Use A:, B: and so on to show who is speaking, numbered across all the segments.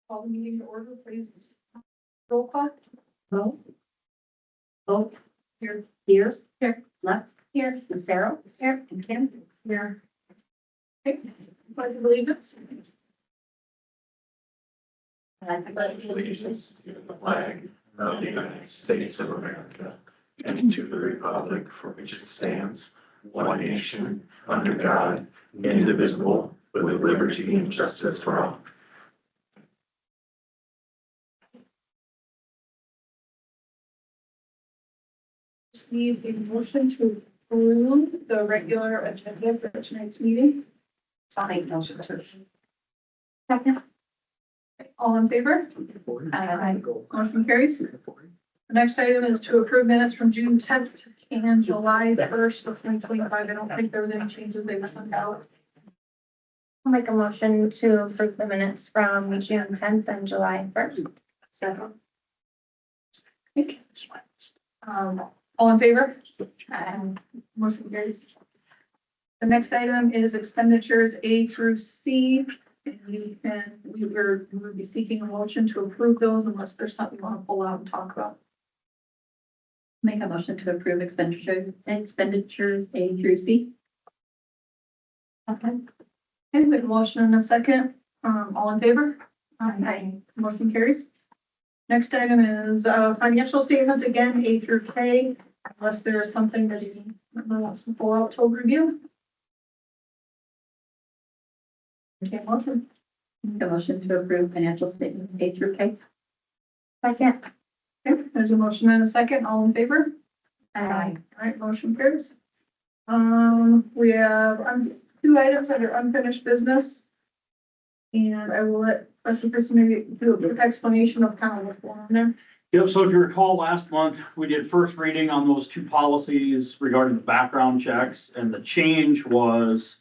A: Call the meeting to order, please. Roll call.
B: Vote. Vote.
A: Here.
B: Sears.
A: Here.
B: Lux. Here. Lucero. Here. And Kim.
A: Here. Okay, pledge of allegiance.
C: pledge allegiance to the flag of the United States of America and to the republic for which it stands, one nation, under God, indivisible, with liberty and justice for all.
A: Just need a motion to approve the regular agenda for tonight's meeting.
B: I'll make motion to.
A: Second. All in favor? Motion carries. The next item is to approve minutes from June 10th and July 1st of 2025. I don't think there was any changes. They were sent out.
D: I'll make a motion to approve the minutes from June 10th and July 1st.
A: Second. All in favor? Motion carries. The next item is expenditures A through C. And we will be seeking a motion to approve those unless there's something you want to pull out and talk about.
E: Make a motion to approve expenditures A through C.
A: Okay. Okay, we have a motion and a second. All in favor?
D: Aye.
A: Motion carries. Next item is, financial statements, again, A through K, unless there is something that you wants to pull out to review. Okay, motion.
E: Make a motion to approve financial statements A through K.
D: Second.
A: Okay, there's a motion and a second. All in favor?
D: Aye.
A: All right, motion carries. We have two items that are unfinished business. And I will let the person maybe do a quick explanation of kind of what's going on there.
F: Yep, so if you recall, last month, we did first reading on those two policies regarding the background checks, and the change was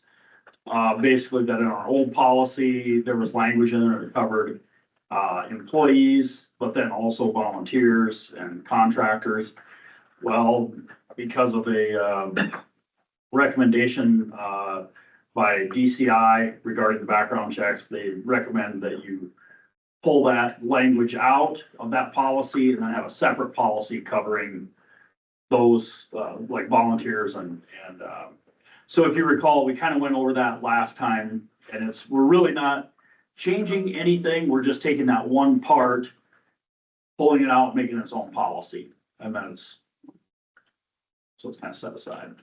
F: basically that in our old policy, there was language in there that covered employees, but then also volunteers and contractors. Well, because of a recommendation by DCI regarding the background checks, they recommend that you pull that language out of that policy and then have a separate policy covering those like volunteers and so if you recall, we kind of went over that last time, and we're really not changing anything. We're just taking that one part, pulling it out, making its own policy, and then so it's kind of set aside.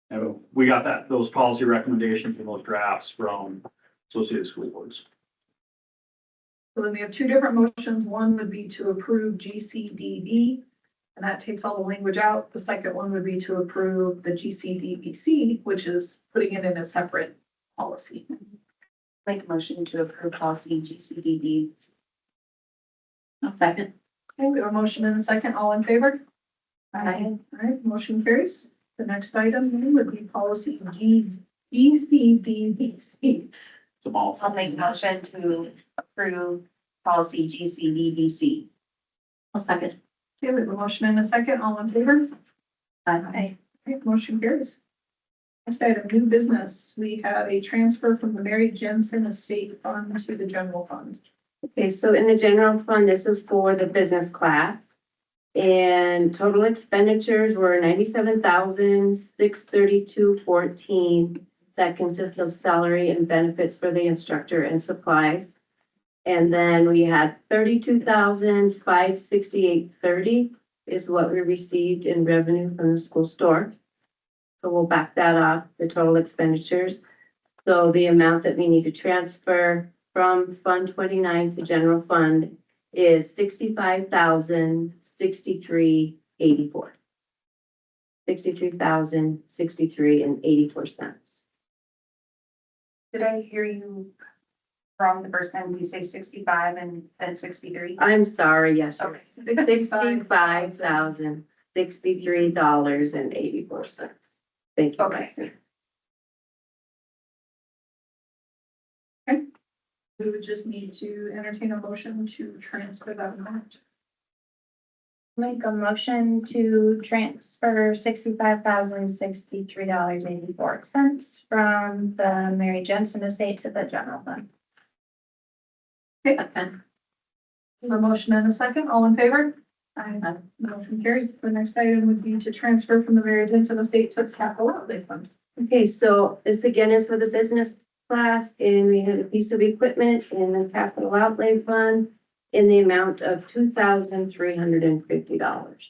F: And we got those policy recommendations and those drafts from Associated School Boards.
A: So then we have two different motions. One would be to approve GCDB, and that takes all the language out. The second one would be to approve the GCDBC, which is putting it in a separate policy.
B: Make a motion to approve policy GCDB.
E: I'll second.
A: Okay, we have a motion and a second. All in favor?
B: Aye.
A: All right, motion carries. The next item would be policy GCDBC.
F: It's a mouthful.
B: I'll make a motion to approve policy GCDBC.
E: I'll second.
A: Okay, we have a motion and a second. All in favor?
E: Aye.
A: Okay, motion carries. Next item, new business. We have a transfer from the Mary Jensen Estate Fund to the general fund.
G: Okay, so in the general fund, this is for the business class. And total expenditures were $97,632.14. That consists of salary and benefits for the instructor and supplies. And then we had $32,568.30 is what we received in revenue from the school store. So we'll back that off, the total expenditures. So the amount that we need to transfer from Fund 29 to general fund is $65,063.84. $63,063.84.
B: Did I hear you wrong the first time? Did you say 65 and then 63?
G: I'm sorry, yes.
B: Okay.
G: $65,063.84. Thank you.
B: Okay.
A: We would just need to entertain a motion to transfer that amount.
D: Make a motion to transfer $65,063.84 from the Mary Jensen estate to the general fund.
E: Second.
A: A motion and a second, all in favor? Aye. Motion carries. The next item would be to transfer from the variance of the state to capital outlay fund.
G: Okay, so this again is for the business class, and we had a piece of equipment in the capital outlay fund in the amount of $2,350.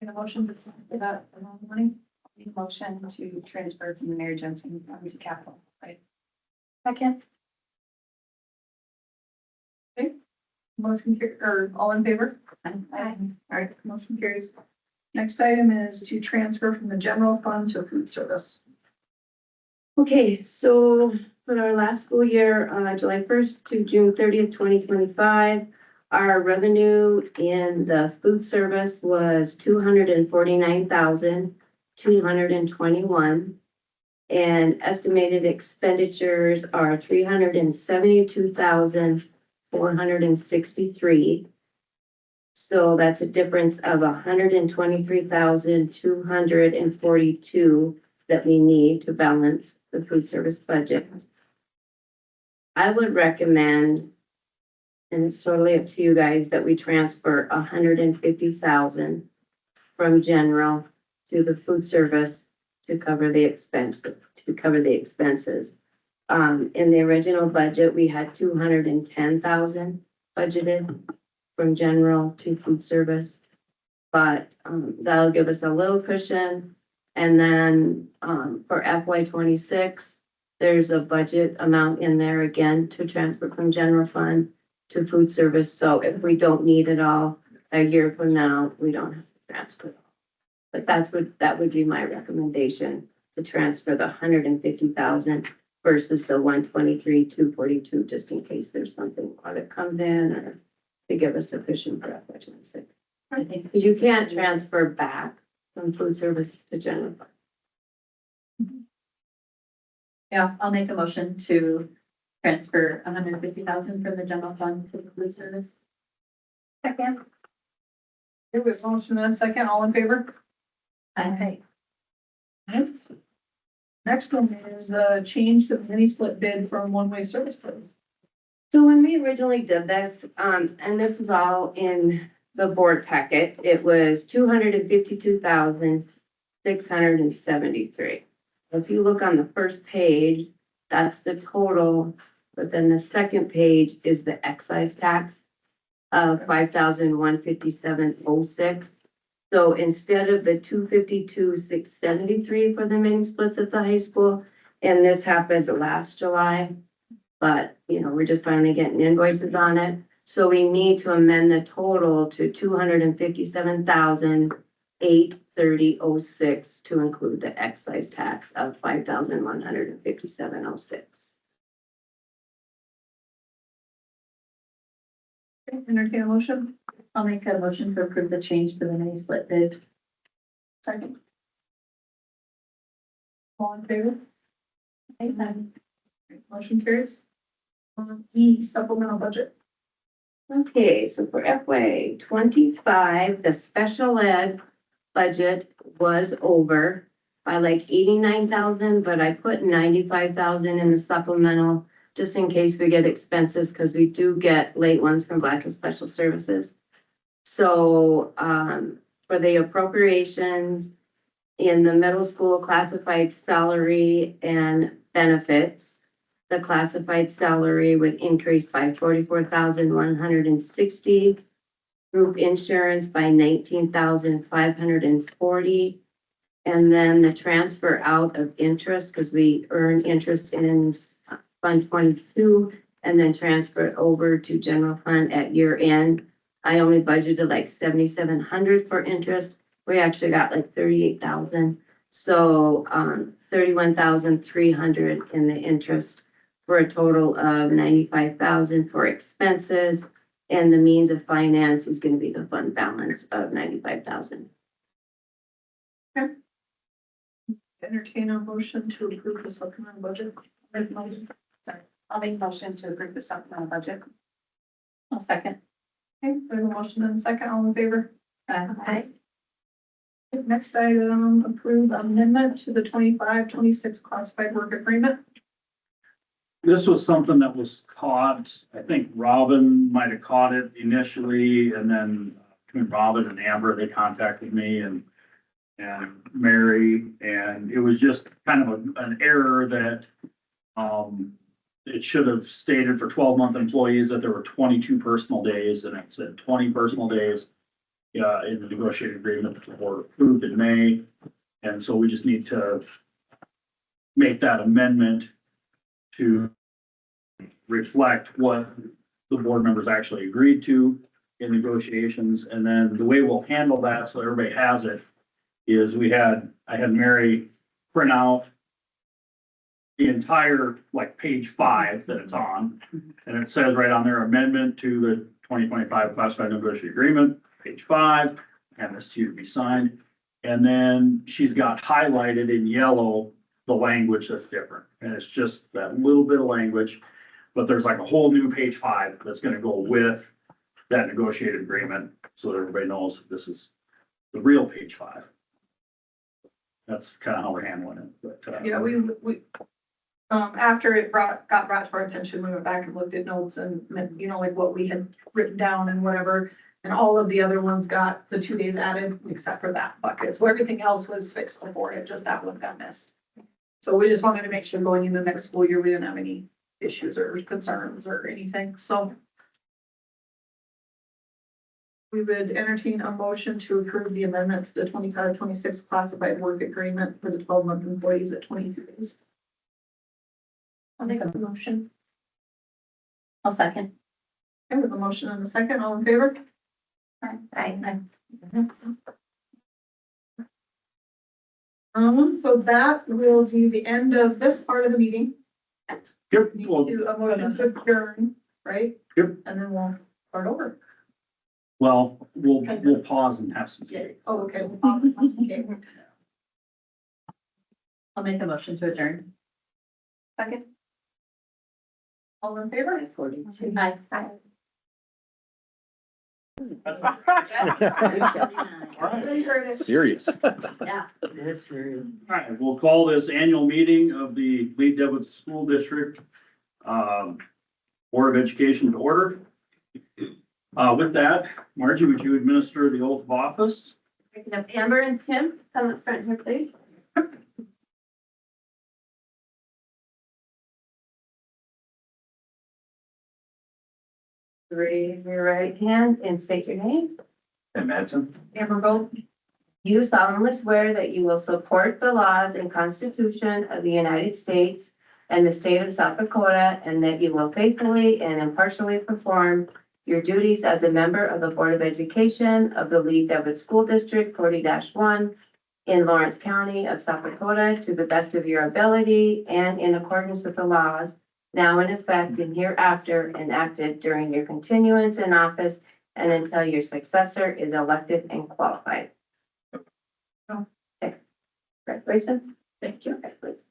A: Get a motion to transfer that amount of money.
B: Make a motion to transfer from the Mary Jensen fund to capital. Right.
D: Second.
A: Motion, or all in favor?
B: Aye.
A: All right, motion carries. Next item is to transfer from the general fund to food service.
G: Okay, so for our last school year, July 1st to June 30th, 2025, our revenue in the food service was $249,221. And estimated expenditures are $372,463. So that's a difference of $123,242 that we need to balance the food service budget. I would recommend, and it's totally up to you guys, that we transfer $150,000 from general to the food service to cover the expenses. In the original budget, we had $210,000 budgeted from general to food service. But that'll give us a little cushion. And then for FY 26, there's a budget amount in there again to transfer from general fund to food service. So if we don't need it all a year from now, we don't have to transfer. But that would be my recommendation, to transfer the 150,000 versus the 123,242, just in case there's something that comes in, or to give us a cushion for FY 26.
E: I think.
G: Because you can't transfer back from food service to general fund.
E: Yeah, I'll make a motion to transfer 150,000 from the general fund to the food service.
D: Second.
A: Here we have a motion and a second, all in favor?
E: Aye.
A: Next one is a change to the mini split bid from one-way service bid.
G: So when we originally did this, and this is all in the board packet, it was 252,673. If you look on the first page, that's the total, but then the second page is the excise tax of 5,157.06. So instead of the 252,673 for the mini splits at the high school, and this happened last July, but we're just finally getting invoices on it. So we need to amend the total to 257,830.06 to include the excise tax of 5,157.06.
A: Entertain a motion.
E: I'll make a motion to approve the change to the mini split bid.
A: Second. All in favor? Motion carries. E, supplemental budget.
G: Okay, so for FY 25, the special ed budget was over by like 89,000, but I put 95,000 in the supplemental just in case we get expenses, because we do get late ones from Black and Special Services. So for the appropriations in the middle school classified salary and benefits, the classified salary would increase by 44,160, group insurance by 19,540, and then the transfer out of interest, because we earn interest in Fund 22, and then transfer it over to general fund at year end. I only budgeted like 7,700 for interest. We actually got like 38,000. So 31,300 in the interest, for a total of 95,000 for expenses. And the means of finance is going to be the fund balance of 95,000.
A: Entertain a motion to approve the supplemental budget.
B: I'll make a motion to approve the supplemental budget.
E: I'll second.
A: Okay, we have a motion and a second, all in favor?
E: Aye.
A: Next item, approve amendment to the 25-26 classified work agreement.
F: this was something that was caught, I think Robin might have caught it initially, and then between Robin and Amber, they contacted me and Mary, and it was just kind of an error that, it should have stated for 12-month employees that there were 22 personal days, and it said 20 personal days. In the negotiated agreement that the board approved in May, and so we just need to make that amendment to reflect what the board members actually agreed to in negotiations, and then the way we'll handle that, so everybody has it, is I had Mary print out the entire, like, page 5 that it's on, and it says right on there, amendment to the 2025 classified negotiated agreement, page 5, and this to be signed. And then she's got highlighted in yellow the language that's different, and it's just that little bit of language. But there's like a whole new page 5 that's gonna go with that negotiated agreement, so that everybody knows this is the real page 5. That's kind of how we're handling it, but.
A: Yeah, we, after it got brought to our attention, we went back and looked at notes and, you know, like what we had written down and whatever. And all of the other ones got the 2 days added, except for that bucket. So everything else was fixed before it, just that one got missed. So we just wanted to make sure going into the next school year, we didn't have any issues or concerns or anything, so. We would entertain a motion to approve the amendment to the 25-26 classified work agreement for the 12-month employees at 22 days.
D: I'll make a motion.
E: I'll second.
A: Okay, with a motion and a second, all in favor?
D: Aye.
A: So that will be the end of this part of the meeting.
F: Yep,
A: Need
F: well,
A: to, a motion to adjourn, right?
F: Yep.
A: And then we'll start over.
F: we'll pause and have some cake.
A: Oh, okay. We'll pause and have some cake.
E: I'll make a motion to adjourn.
A: Second. All in favor?
E: 42.
D: Aye.
F: That's
A: You heard it.
C: Serious.
E: Yeah.
F: All right, we'll call this annual meeting of the Lead-Deadwood School District Board of Education to order. With that, Margie, would you administer the oath of office?
G: Picking up Amber and Tim, come up front here, please. Raise your right hand and state your name.
F: Imagine.
G: Amber Gold. You solemnly swear that you will support the laws and Constitution of the United States and the state of South Dakota, and that you will faithfully and impartially perform your duties as a member of the Board of Education of the Lead-Deadwood School District 40-1 in Lawrence County of South Dakota to the best of your ability and in accordance with the laws now in effect and hereafter enacted during your continuance in office and until your successor is elected and qualified. Okay. Congratulations. Thank you. Okay, please.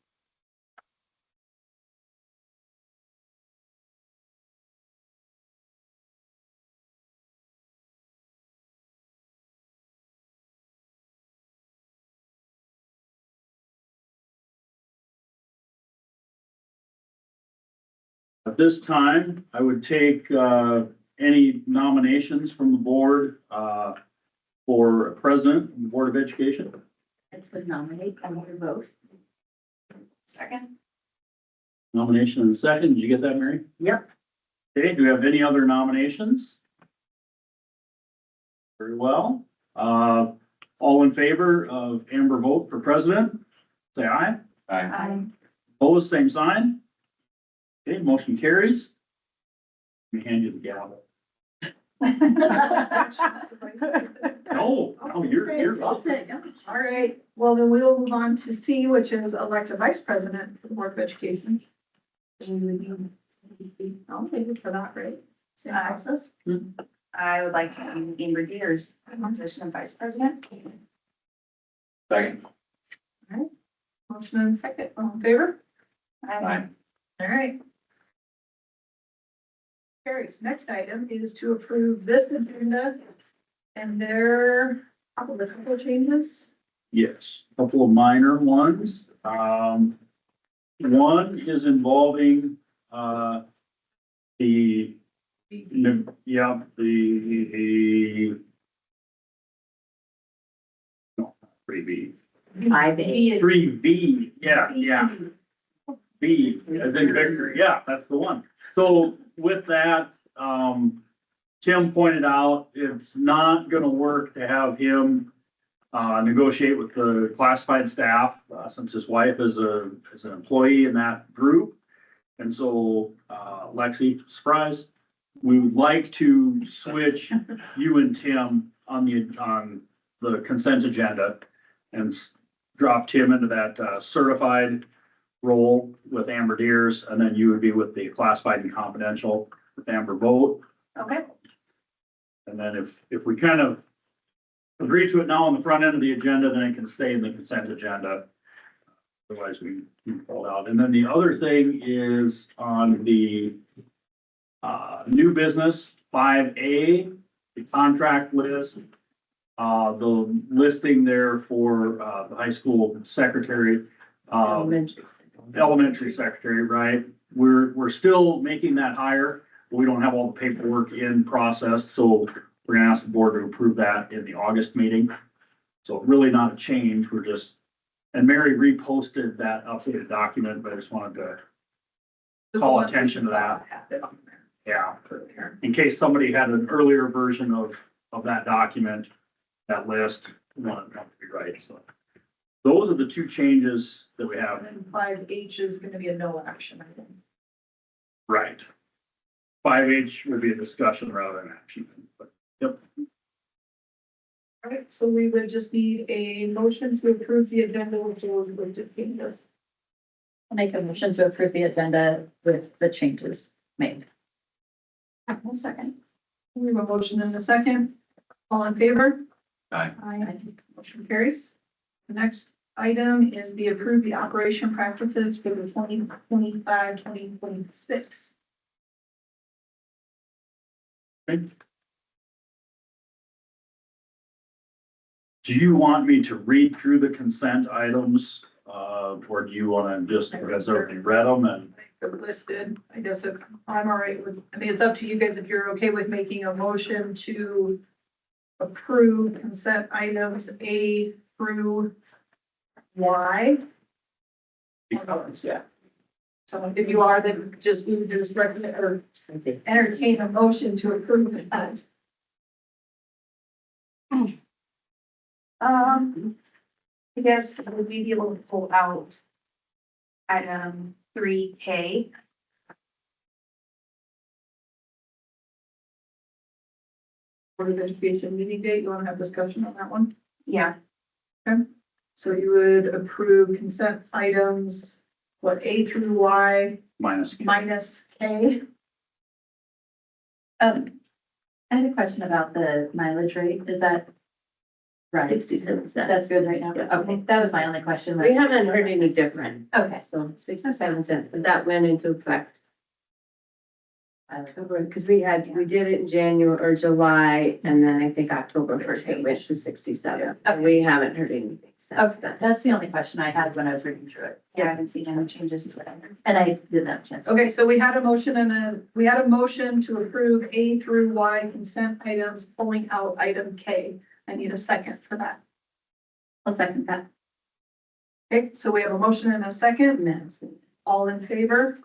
F: At this time, I would take any nominations from the board for president of the Board of Education.
E: I would nominate, I want to vote.
A: Second.
F: Nomination in a second. Did you get that, Mary?
E: Yep.
F: Okay, do we have any other nominations? Very well. All in favor of Amber vote for president, say aye.
E: Aye.
F: Opposed, same sign. Okay, motion carries. Let me hand you the gavel. No, you're up.
A: All right, well, then we'll move on to C, which is elect a vice president for the Board of Education. Nominated for that, right? Same process.
B: I would like to nominate Amber Dieters for the position of vice president.
C: Second.
A: Motion and second, all in favor?
C: Aye.
A: All right. Carries. Next item is to approve this agenda. And there are a couple of changes.
F: Yes, a couple of minor ones. One is involving The, yeah, the. No, 3B.
E: 5A.
F: 3B, yeah. B, as in Victor, yeah, that's the one. So with that, Tim pointed out, it's not gonna work to have him negotiate with the classified staff, since his wife is an employee in that group. And so, Lexi, surprise, we would like to switch you and Tim on the consent agenda and drop Tim into that certified role with Amber Deers, and then you would be with the classified and confidential with Amber Vogt.
B: Okay.
F: And then if we kind of agree to it now on the front end of the agenda, then it can stay in the consent agenda. Otherwise, we pull it out. And then the other thing is on the new business, 5A, the contract list. The listing there for the high school secretary, elementary secretary, right? We're still making that hire, but we don't have all the paperwork in process, so we're gonna ask the board to approve that in the August meeting. So really not a change, we're just, and Mary reposted that updated document, but I just wanted to call attention to that. Yeah, in case somebody had an earlier version of that document, that list, wanted to be right, so. Those are the two changes that we have.
A: And 5H is gonna be a no action, I think.
F: Right. 5H would be a discussion rather than action, but, yep.
A: All right, so we would just need a motion to approve the agenda with those listed changes.
E: I'll make a motion to approve the agenda with the changes made.
A: 1 second. We have a motion and a second. All in favor?
C: Aye.
A: Aye. Motion carries. The next item is the approve the operation practices for the 2025-2026.
F: Do you want me to read through the consent items, or do you want to just, because I already read them and?
A: They're listed. I guess if I'm all right with, I mean, it's up to you guys if you're okay with making a motion to approve consent items A through Y.
F: Yeah.
A: So if you are, then just, we would just recommend or entertain a motion to approve it.
B: I guess would we be able to pull out item 3K?
A: Board of Education meeting date, you want to have discussion on that one?
B: Yeah,
A: So you would approve consent items, what, A through Y
F: Minus.
A: minus K?
E: I had a question about the mileage rate. Is that right?
G: 67 cents.
E: That's good right now? Okay, that was my only question.
G: We haven't heard any different.
E: Okay.
G: So 67 cents, but that went into effect October, because we did it in January or July, and then I think October 1st, it went to 67.
E: Okay.
G: We haven't heard anything since
E: Okay,
G: then.
E: that's the only question I had when I was reading through it.
B: yeah, I haven't seen any changes to it.
E: And I didn't have a chance.
A: Okay, so we had a motion to approve A through Y consent items, pulling out item K. I need a second for that.
E: I'll second that.
A: Okay, so we have a motion and a second.
G: Minutes.
A: All in favor?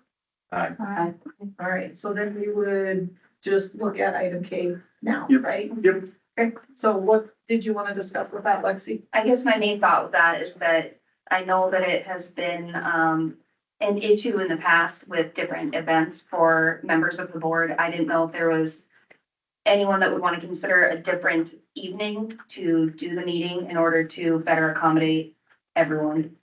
E: Aye.
A: All right, so then we would just look at item K now,
F: Yep.
A: right?
F: Yep.
A: Okay, so what did you want to discuss with that, Lexi?
B: I guess my main thought with that is that I know that it has been an issue in the past with different events for members of the board. I didn't know if there was anyone that would want to consider a different evening to do the meeting in order to better accommodate everyone.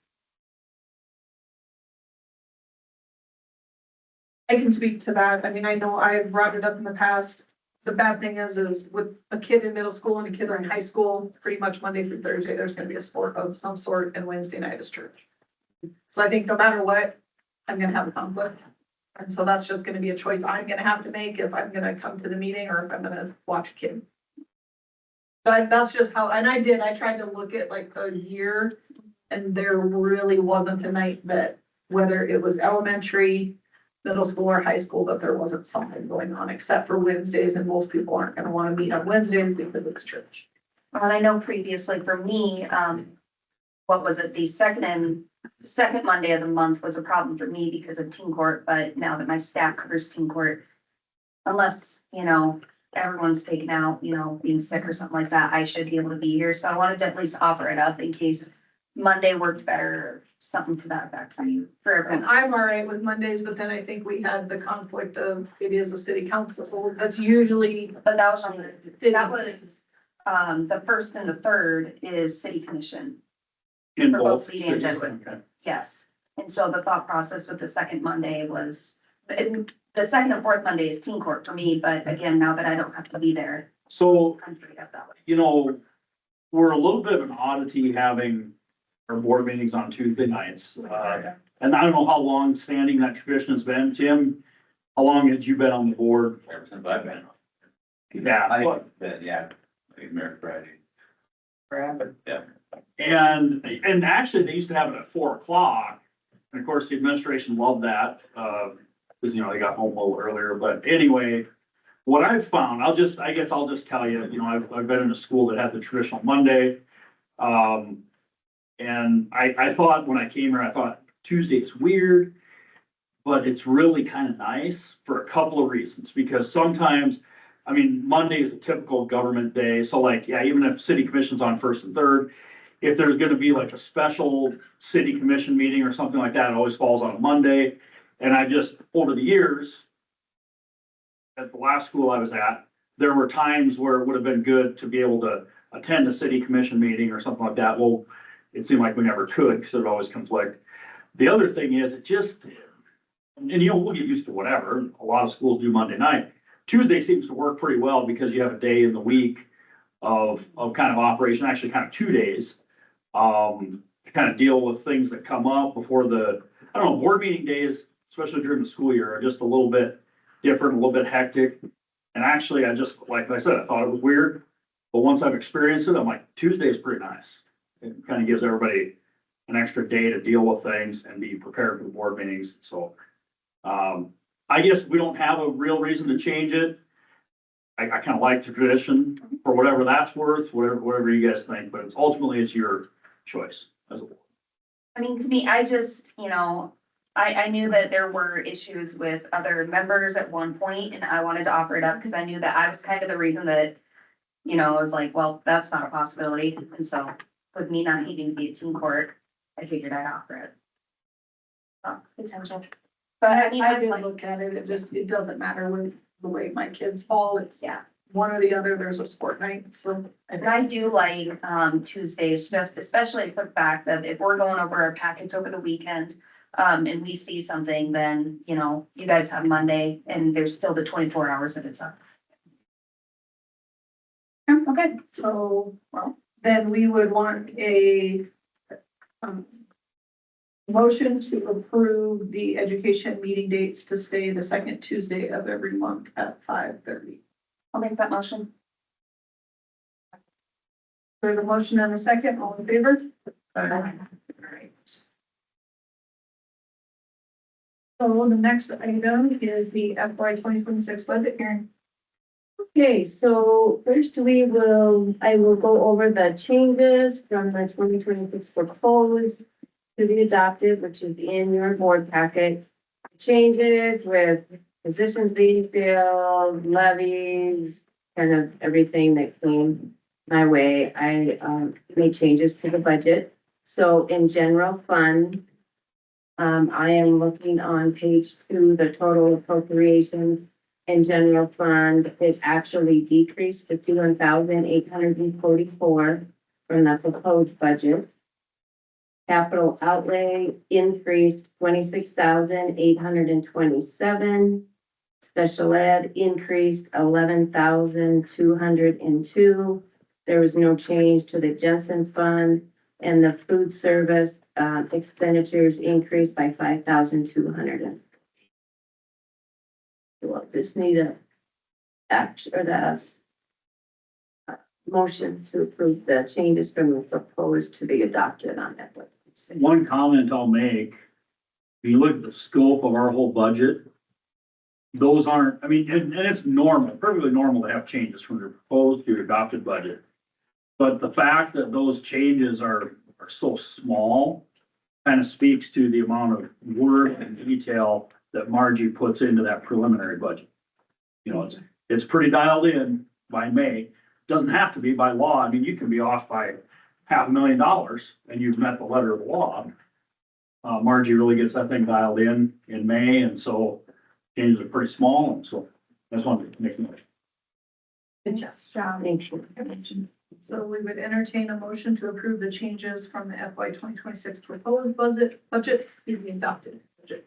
A: I can speak to that. I mean, I know I brought it up in the past. The bad thing is with a kid in middle school and a kid in high school, pretty much Monday through Thursday, there's gonna be a sport of some sort, and Wednesday night is church. So I think no matter what, I'm gonna have a conflict. And so that's just gonna be a choice I'm gonna have to make if I'm gonna come to the meeting or if I'm gonna watch a kid. But that's just how, and I tried to look at like the year, and there really wasn't a night that, whether it was elementary, middle school or high school that there wasn't something going on, except for Wednesdays, and most people aren't gonna wanna meet on Wednesdays because it's church.
B: Well, I know previously for me, what was it, the second Monday of the month was a problem for me because of teen court, but now that my staff covers teen court, unless, everyone's taken out, being sick or something like that, I should be able to be here. So I wanted to at least offer it up in case Monday worked better, or something to that effect for you, for
A: And
B: everyone.
A: I'm all right with Mondays, but then I think we had the conflict of, it is a city council, that's usually.
B: But that was the first and the third is city commission,
F: In
B: For both
F: both
B: Lead and
F: cities.
B: Deadwood.
F: Okay.
B: yes. And so the thought process with the second Monday was, the second and fourth Monday is teen court for me, but again, now that I don't have to be there,
F: So,
B: I'm freed up that way.
F: we're a little bit of an oddity having our board meetings on Tuesday nights. And I don't know how long standing that tradition has been. Tim, how long had you been on the board?
H: Ever since I've been.
F: Yeah, but-
H: Mayor Friday.
F: and actually, they used to have it at 4 o'clock. And of course, the administration loved that, because, they got home a little earlier. But anyway, what I've found, I guess I'll just tell you, I've been in a school that had the traditional Monday. And I thought when I came here, I thought Tuesday is weird, but it's really kind of nice for a couple of reasons, because sometimes, Monday is a typical government day. So like, yeah, even if city commission's on first and third, if there's gonna be like a special city commission meeting or something like that, it always falls on a Monday. And I just, over the years, at the last school I was at, there were times where it would have been good to be able to attend a city commission meeting or something like that. Well, it seemed like we never could because it would always conflict. The other thing is it just, and we'll get used to whatever. A lot of schools do Monday night. Tuesday seems to work pretty well because you have a day in the week of kind of operation, actually kind of 2 days. To kind of deal with things that come up before board meeting days, especially during the school year, are just a little bit different, a little bit hectic. And actually, like I said, I thought it was weird, but once I've experienced it, I'm like, Tuesday is pretty nice. It kind of gives everybody an extra day to deal with things and be prepared for the board meetings. So, I guess we don't have a real reason to change it. I kind of like the tradition for whatever that's worth, whatever you guys think, but ultimately it's your choice as a board.
B: To me, I just, I knew that there were issues with other members at one point, and I wanted to offer it up because I knew that I was kind of the reason that, I was like, well, that's not a possibility. And so with me not needing to be at teen court, I figured I'd offer it. Potential. But
A: I
B: I'm
A: did
B: like,
A: look at it, it doesn't matter with the way my kids fall, it's
B: yeah.
A: one or the other, there's a sport night, so.
B: And I do like, Tuesdays, just especially for the fact that if we're going over our packets over the weekend, and we see something, then, you guys have Monday and there's still the 24 hours that it's up.
A: Okay, so, well, then we would want a motion to approve the education meeting dates to stay the second Tuesday of every month at 5:30.
B: I'll make that motion.
A: We have a motion and a second, all in favor? All right. So the next item is the FY 2026 budget hearing.
G: Okay, so first I will go over the changes from the 2026 proposed to be adopted, which is in your board packet. Changes with positions being filled, levies, kind of everything that came my way. I made changes to the budget. So in general fund, I am looking on page 2, the total appropriations in general fund, it actually decreased to 51,844 from the proposed budget. Capital outlay increased 26,827. Special ed increased 11,202. There was no change to the Jensen fund, and the food service expenditures increased by 5,200. So I'll just need a action or the motion to approve the changes from the proposed to be adopted on that.
F: One comment I'll make, If you look at the scope of our whole budget, those aren't, I mean, and it's normal, perfectly normal to have changes from your proposed to your adopted budget. But the fact that those changes are so small kind of speaks to the amount of work and detail that Margie puts into that preliminary budget. You know, it's pretty dialed in by May. Doesn't have to be by law. I mean, you can be off by $500,000 and you've met the letter of the law. Margie really gets that thing dialed in May, and so changes are pretty small, and so that's one to make a note.
A: Good job.
G: Thank you.
A: So we would entertain a motion to approve the changes from the FY 2026 proposed budget being adopted. Budget.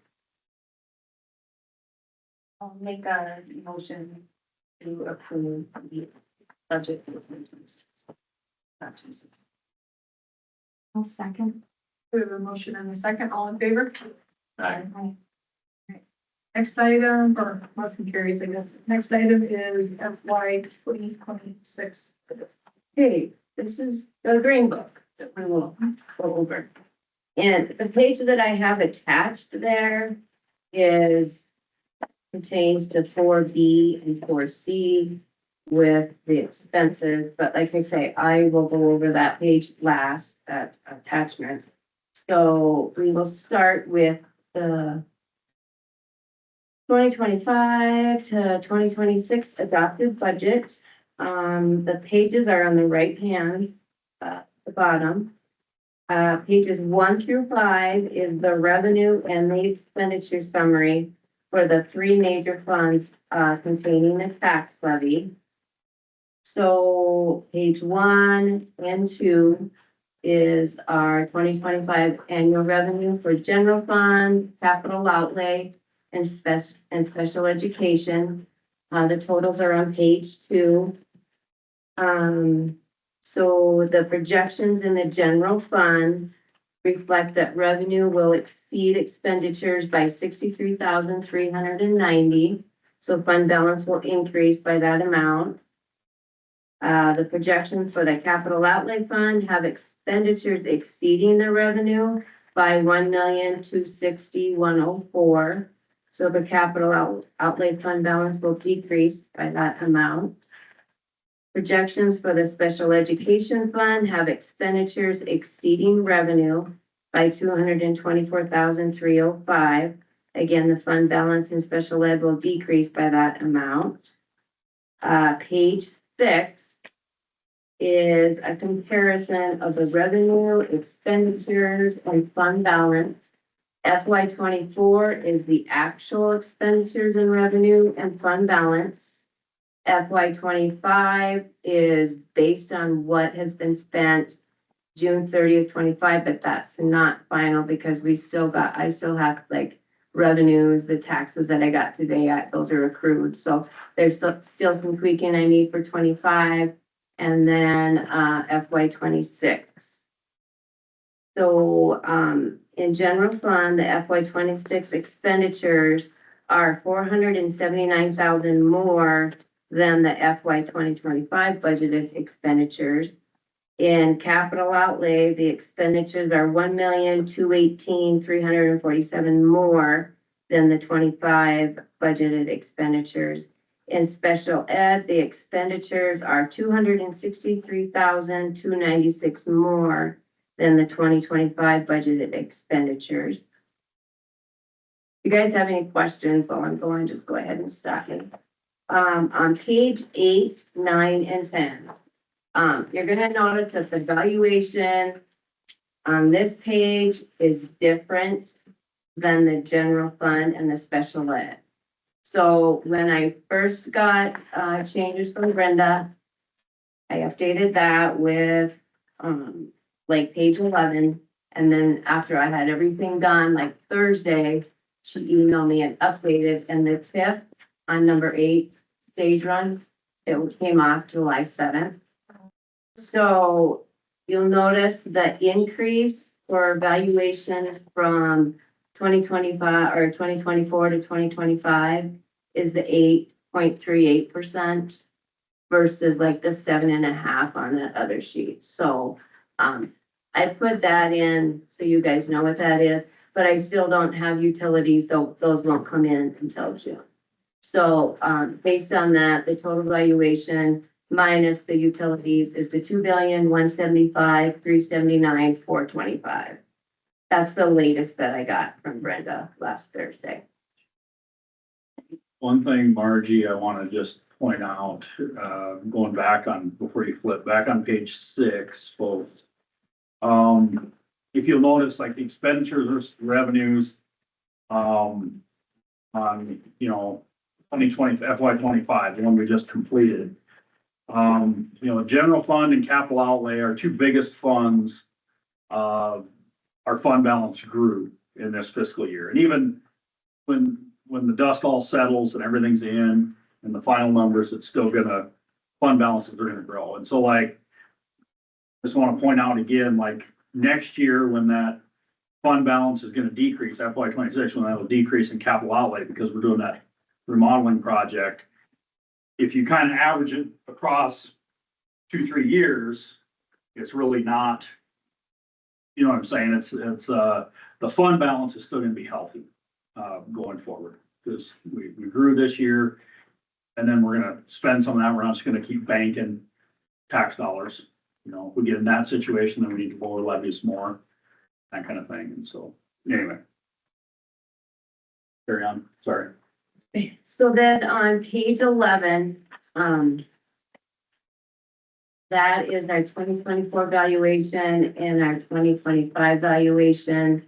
B: I'll make a motion to approve the budget.
D: I'll second.
A: We have a motion and a second. All in favor?
H: Aye.
A: Next item, or motion carries, I guess. Next item is FY 2026.
G: Okay, this is the green book that we will go over. And the page that I have attached there is pertains to 4B and 4C with the expenses, but like I say, I will go over that page last, that attachment. So we will start with the 2025 to 2026 adopted budget. The pages are on the right hand, the bottom. Pages 1 through 5 is the revenue and the expenditure summary for the three major funds, containing the tax levy. So page 1 and 2 is our 2025 annual revenue for general fund, capital outlay, and special education. The totals are on page 2. So the projections in the general fund reflect that revenue will exceed expenditures by 63,390. So fund balance will increase by that amount. The projections for the capital outlay fund have expenditures exceeding the revenue by 1,260,104. So the capital outlay fund balance will decrease by that amount. Projections for the special education fund have expenditures exceeding revenue by 224,305. Again, the fund balance in special ed will decrease by that amount. Page 6 is a comparison of the revenue, expenditures, and fund balance. FY 24 is the actual expenditures and revenue and fund balance. FY 25 is based on what has been spent June 30th, 25, but that's not final because I still have like revenues, the taxes that I got today, those are accrued. So there's still some tweaking I need for 25 and then FY 26. So in general fund, the FY 26 expenditures are 479,000 more than the FY 2025 budgeted expenditures. In capital outlay, the expenditures are 1,218,347 more than the 25 budgeted expenditures. In special ed, the expenditures are 263,296 more than the 2025 budgeted expenditures. If you guys have any questions while I'm going, just go ahead and stop me. On page 8, 9, and 10, you're gonna notice that the valuation on this page is different than the general fund and the special ed. So when I first got changes from Brenda, I updated that with like page 11. And then after I had everything done, like Thursday, she emailed me and updated, and the tip on number 8, stage run, it came off July 7th. So you'll notice the increase for valuations from 2025 or 2024 to 2025 is the 8.38% versus like the 7.5% on the other sheet. So I put that in so you guys know what that is. but I still don't have utilities, though, those won't come in until June. So, based on that, the total valuation minus the utilities is the 2,175,379,425. That's the latest that I got from Brenda last Thursday.
F: One thing, Margie, I want to just point out, going back on, before you flip, back on page 6, folks. If you'll notice, like the expenditures versus revenues, on, 2020, FY 25, the one we just completed. General fund and capital outlay are two biggest funds. Our fund balance grew in this fiscal year. And even when the dust all settles and everything's in and the final numbers, it's still fund balances are gonna grow. And so like, just want to point out again, like next year when that fund balance is gonna decrease, FY 26, when that will decrease in capital outlay because we're doing that remodeling project. If you kind of average it across 2-3 years, it's really not, you know what I'm saying? It's the fund balance is still gonna be healthy, going forward. Because we grew this year, and then we're gonna spend some of that. We're not just gonna keep banking tax dollars. If we get in that situation, then we need to lower levies more, that kind of thing. And so, anyway. Carry on, sorry.
G: So then on page 11, that is our 2024 valuation and our 2025 valuation,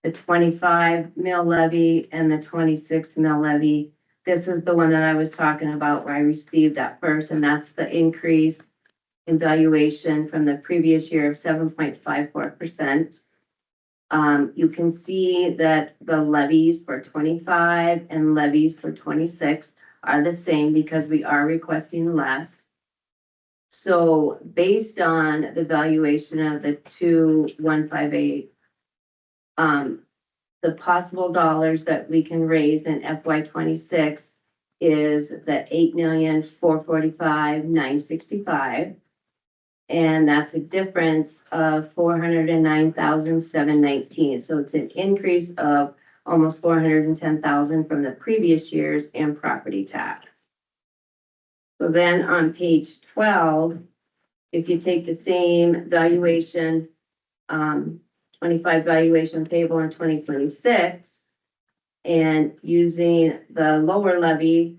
G: the 25 mil levy and the 26 mil levy. This is the one that I was talking about where I received that first, and that's the increase in valuation from the previous year of 7.54%. You can see that the levies for 25 and levies for 26 are the same because we are requesting less. So based on the valuation of the 2,158, the possible dollars that we can raise in FY 26 is the 8,445,965. And that's a difference of 409,719. So it's an increase of almost 410,000 from the previous years in property tax. So then on page 12, if you take the same valuation, 25 valuation payable in 2026, and using the lower levy,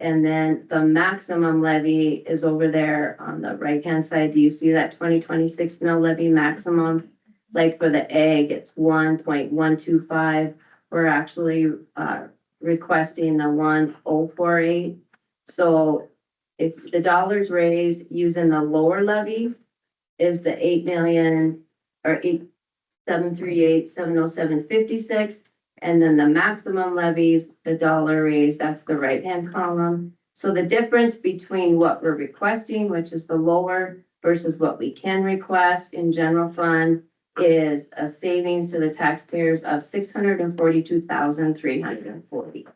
G: and then the maximum levy is over there on the right-hand side. Do you see that 2026 mil levy maximum? Like for the egg, it's 1.125. We're actually requesting the 1.048. So if the dollars raised using the lower levy is the 8 million or 8,738,707.56. And then the maximum levies, the dollar raise, that's the right-hand column. So the difference between what we're requesting, which is the lower, versus what we can request in general fund is a savings to the taxpayers of 642,340.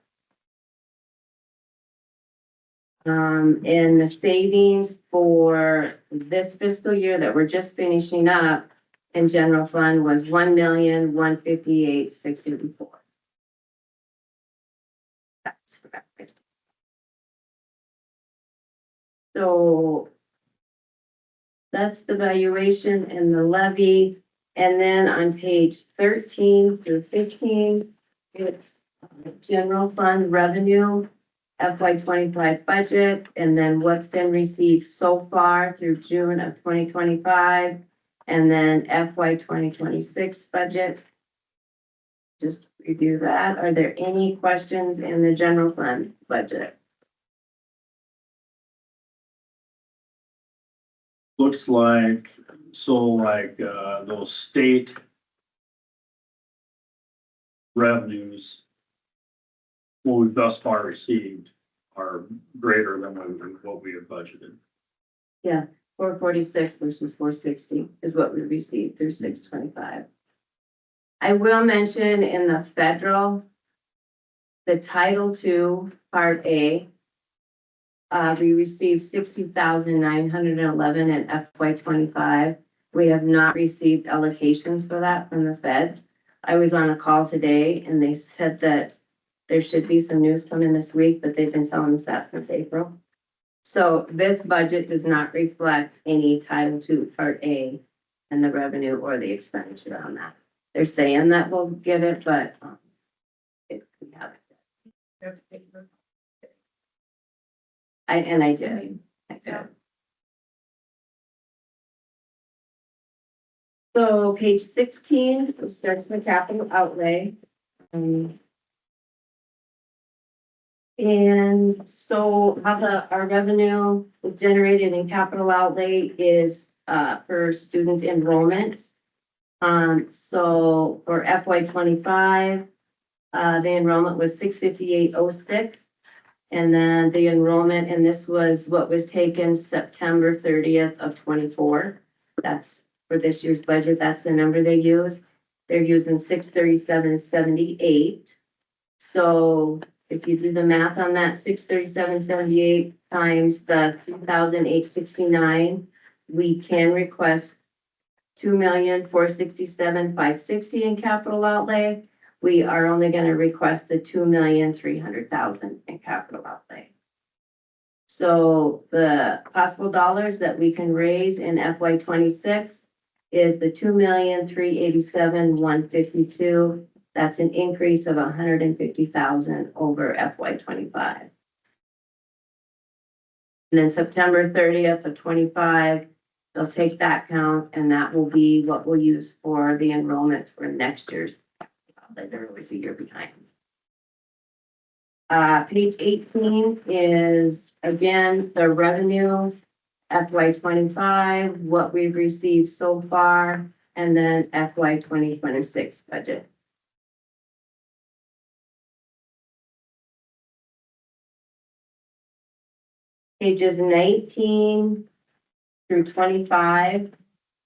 G: And the savings for this fiscal year that we're just finishing up in general fund was 1,158,684. That's correct. So that's the valuation and the levy. And then on page 13 through 15, it's general fund revenue, FY 25 budget, and then what's been received so far through June of 2025. And then FY 2026 budget. Just review that. Are there any questions in the general fund budget?
F: Looks like, those state revenues, what we've thus far received are greater than what we have budgeted.
G: 446 versus 460 is what we received through 625. I will mention in the federal, the Title II, Part A, we received 60,911 in FY 25. We have not received allocations for that from the feds. I was on a call today and they said that there should be some news coming this week, but they've been telling us that since April. So this budget does not reflect any Title II Part A and the revenue or the expenditure on that. They're saying that we'll get it, but we haven't. I did. I did. So page 16 starts the capital outlay. And so how our revenue is generated in capital outlay is for student enrollment. So for FY 25, the enrollment was 658.06. And then the enrollment, and this was what was taken September 30th of 24. That's for this year's budget. That's the number they use. They're using 637.78. So if you do the math on that, 637.78 times the 3,869, we can request 2,467,560 in capital outlay. We are only going to request the 2,300,000 in capital outlay. So the possible dollars that we can raise in FY 26 is the 2,387,152. That's an increase of 150,000 over FY 25. And then September 30th of 25, they'll take that count and that will be what we'll use for the enrollment for next year's. They're always a year behind. Page 18 is again, the revenue FY 25, what we've received so far, and then FY 2026 budget. Pages 19 through 25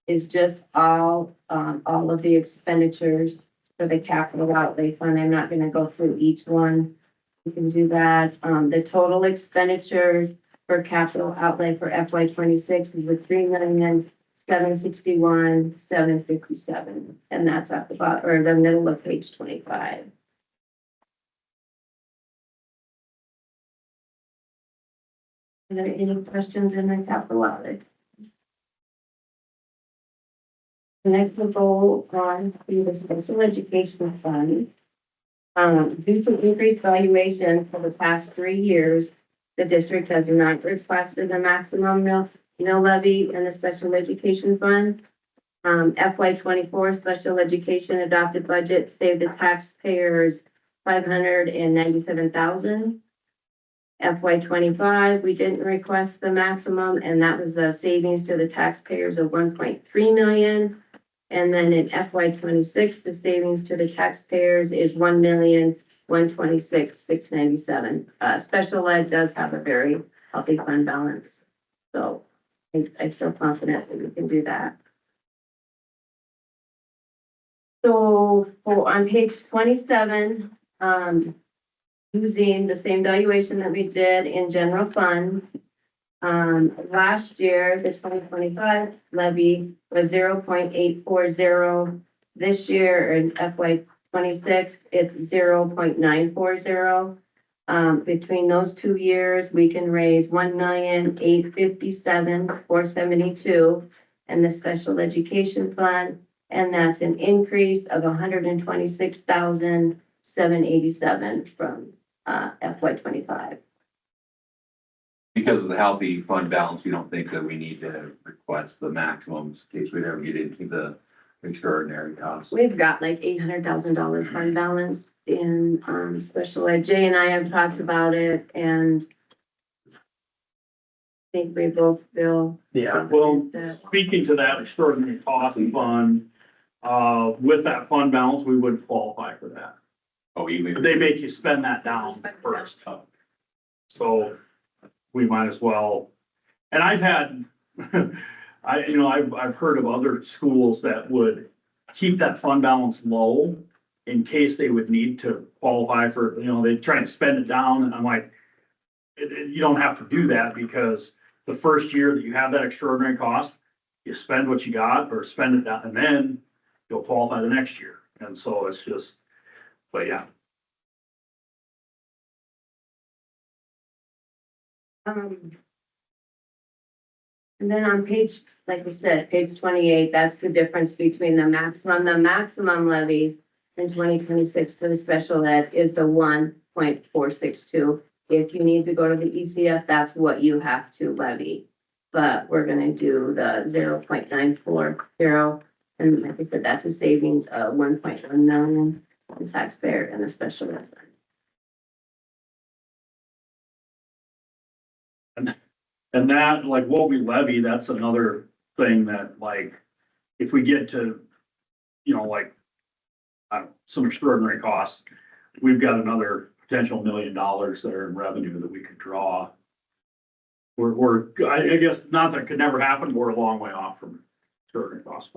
G: is just all of the expenditures for the capital outlay fund. I'm not gonna go through each one. You can do that. The total expenditures for capital outlay for FY 26 is with 3,761,757, and that's at the bottom or the middle of page 25. Are there any questions in the capital outlay? Next, we'll go on to the special education fund. Due to increased valuation for the past 3 years, the district has not requested the maximum mill levy in the special education fund. FY 24 special education adopted budget saved the taxpayers $597,000. FY 25, we didn't request the maximum, and that was a savings to the taxpayers of 1.3 million. And then in FY 26, the savings to the taxpayers is 1,126,697. Special ed does have a very healthy fund balance, so I feel confident that we can do that. So on page 27, using the same valuation that we did in general fund. Last year, the 2025 levy was 0.840. This year in FY 26, it's 0.940. Between those 2 years, we can raise 1,857,472 in the special education fund, and that's an increase of 126,787 from FY 25.
H: Because of the healthy fund balance, you don't think that we need to request the maximums in case we ever get into the extraordinary costs?
G: We've got like $800,000 fund balance in special ed. Jay and I have talked about it, and I think we both feel.
C: Yeah.
F: Well,
G: that-
F: speaking to that extraordinary cost fund, with that fund balance, we would qualify for that.
H: Oh, even.
F: But they make you spend that down first. So we might as well, and I've had, I've heard of other schools that would keep that fund balance low in case they would need to qualify for, they try to spend it down, and I'm like, you don't have to do that, because the first year that you have that extraordinary cost, you spend what you got or spend it down, and then you'll qualify the next year. And so it's just, but yeah.
G: And then on page, like we said, page 28, that's the difference between the maximum levy in 2026 for the special ed is the 1.462. If you need to go to the ECF, that's what you have to levy. But we're gonna do the 0.940. And like I said, that's a savings of 1.1 million on taxpayer and the special ed.
F: And that, like what we levy, that's another thing that like, if we get to, you know, like, I don't know, some extraordinary costs, we've got another potential $1 million that are in revenue that we could draw. I guess not that could never happen, but we're a long way off from extraordinary costs.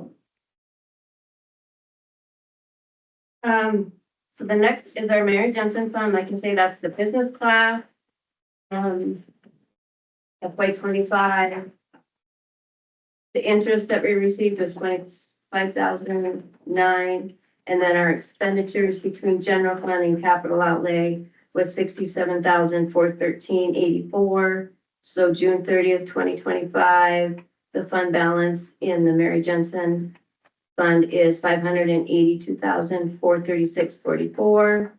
G: So the next is our Mary Jensen Fund. Like I say, that's the business class. FY 25. The interest that we received was 25,009, and then our expenditures between general fund and capital outlay was 67,413.84. So June 30th, 2025, the fund balance in the Mary Jensen Fund is 582,436.44.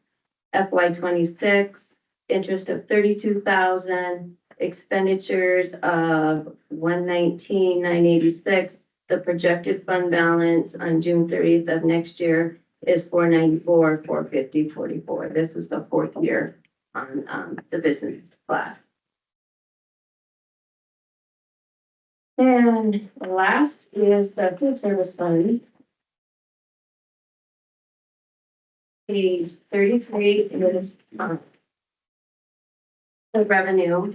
G: FY 26, interest of 32,000. Expenditures of 119,986. The projected fund balance on June 30th of next year is 494,450.44. This is the fourth year on the business class. And the last is the food service fund. Page 33 is the revenue.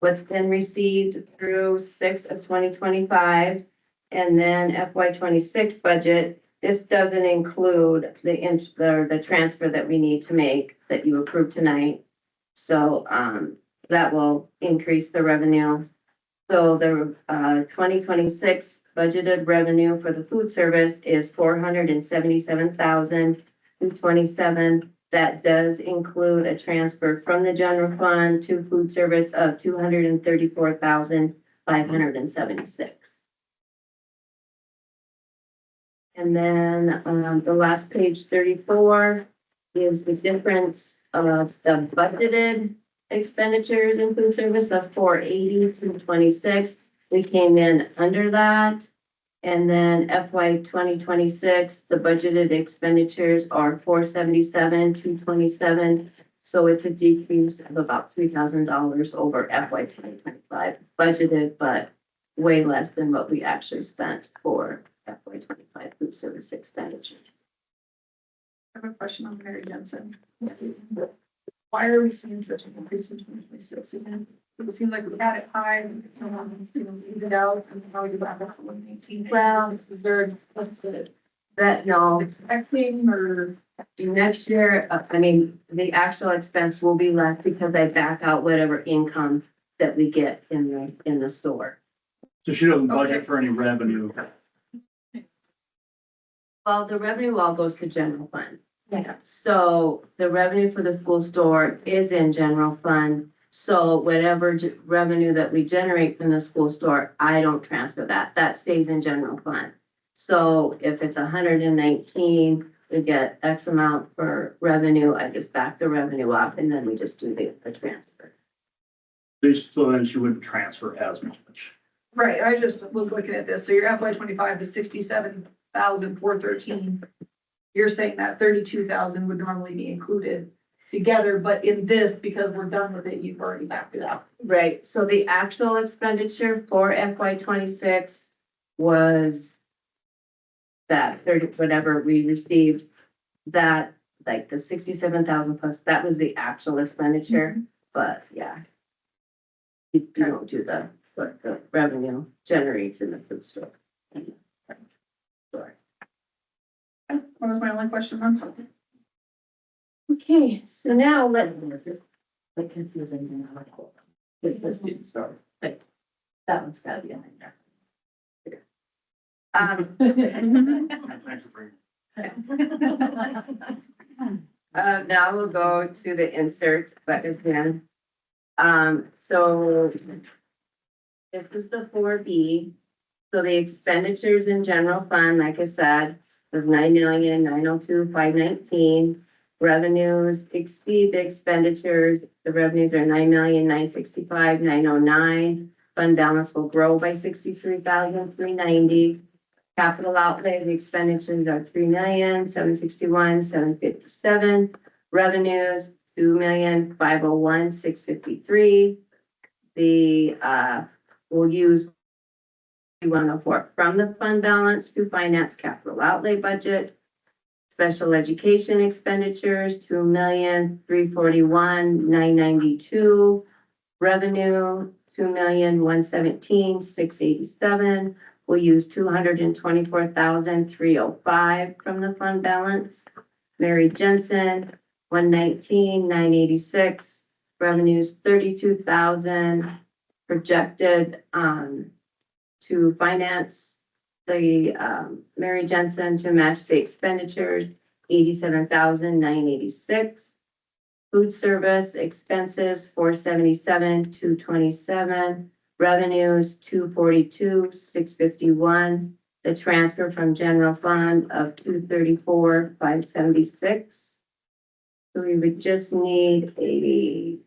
G: What's been received through 6 of 2025, and then FY 26 budget. This doesn't include the transfer that we need to make that you approved tonight. So, that will increase the revenue. So the, 2026 budgeted revenue for the food service is 477,227. That does include a transfer from the general fund to food service of 234,576. And then the last page 34 is the difference of the budgeted expenditures in food service of 480,226. We came in under that. And then FY 2026, the budgeted expenditures are 477,227. So it's a decrease of about $3,000 over FY 2025 budgeted, but way less than what we actually spent for FY 25 food service expenditures.
A: I have a question on Mary Jensen. Why are we seeing such an increase in 2026 again? It seems like we had it high, leave it out, and now we go back up to 118.
G: Well,
A: Is there, what's the
G: That, no,
A: expecting or?
G: next year, I mean, the actual expense will be less because I back out whatever income that we get in the store.
F: So she doesn't
A: Okay.
F: budget for any revenue.
G: Well, the revenue all goes to general fund. Yeah. So the revenue for the school store is in general fund. So whatever revenue that we generate from the school store, I don't transfer that. That stays in general fund. So if it's 119, we get X amount for revenue, I just back the revenue off and then we just do the transfer.
F: So then she wouldn't transfer as much.
A: Right, I just was looking at this. So your FY 25 is 67,413. You're saying that 32,000 would normally be included together, but in this, because we're done with it, you've already backed it out.
G: Right, so the actual expenditure for FY 26 was that 30, whatever we received, that like the 67,000 plus, that was the actual expenditure, but yeah. You don't do what the revenue generates in the food store. Sorry.
A: That was my only question on.
G: Okay, so now let's.
E: Like confusing. With the student store, like, that one's gotta be in there.
F: Thanks for bringing.
G: Now we'll go to the inserts, but again, so this is the 4B. So the expenditures in general fund, like I said, was 9,902,519. Revenues exceed the expenditures. The revenues are 9,965,909. Fund balance will grow by 63,390. Capital outlay, the expenditures are 3,761,757. Revenues, 2,501,653. The, we'll use 104 from the fund balance to finance capital outlay budget. Special education expenditures, 2,341,992. Revenue, 2,117,687. We'll use 224,305 from the fund balance. Mary Jensen, 119,986. Revenues, 32,000. Projected, to finance the, Mary Jensen to match the expenditures, 87,986. Food service expenses, 477,227. Revenues, 242,651. The transfer from general fund of 234,576. So we would just need a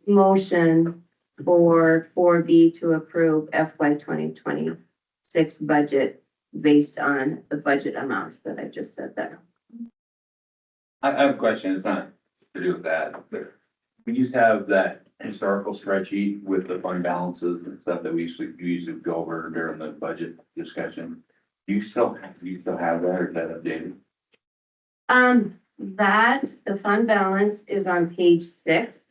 G: motion for 4B to approve FY 2026 budget based on the budget amounts that I just said there.
H: I have a question, it's not to do with that, but we used to have that historical spreadsheet with the fund balances and stuff that we usually go over during the budget discussion. Do you still have that, or is that updated?
G: That, the fund balance is on page 6.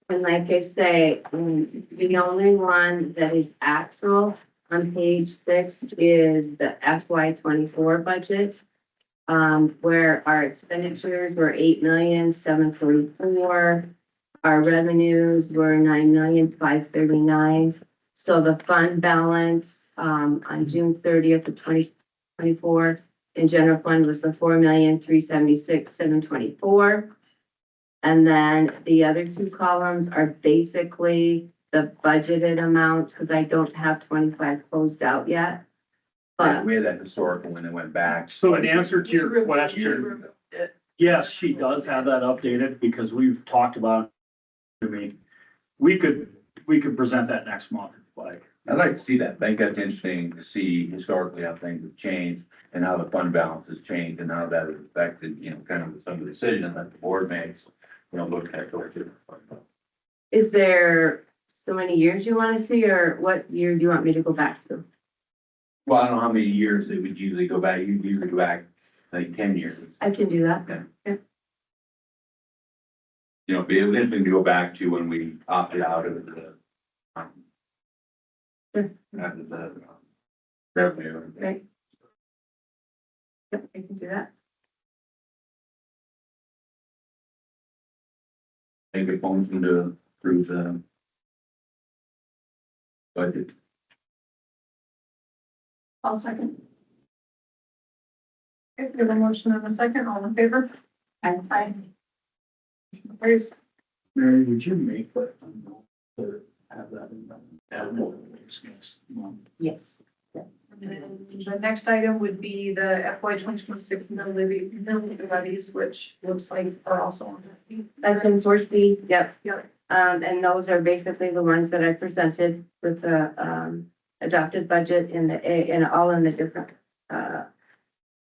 G: And like I say, the only one that is actual on page 6 is the FY 24 budget. Where our expenditures were 8,744,000. Our revenues were 9,539,000. So the fund balance, on June 30th of 2024 in general fund was the 4,376,724. And then the other two columns are basically the budgeted amounts, because I don't have 25 closed out yet. But
H: We had that historical when it went back.
F: So in answer to your question, yes, she does have that updated because we've talked about, I mean, we could present that next month, like.
H: I'd like to see that. I think that's interesting to see historically how things have changed and how the fund balance has changed and how that has affected, kind of some of the decisions that the board makes, look at collective.
G: is there so many years you want to see, or what year do you want me to go back to?
H: Well, I don't know how many years they would usually go back. You usually go back like 10 years.
G: I can do that.
H: It'd be interesting to go back to when we opted out of the
G: Sure.
H: out of the revenue.
G: Right. Yep, I can do that.
H: Maybe a motion to approve the budget.
A: I'll second. Okay, we have a motion and a second, all in favor? Aye. Carries.
F: Mary, would you make that, to have that in the next month?
G: Yes.
A: The next item would be the FY 2026 mill levies, which looks like are also on that.
G: That's in 4C, yep.
A: Yep.
G: And those are basically the ones that I presented with the, adopted budget in all in the different,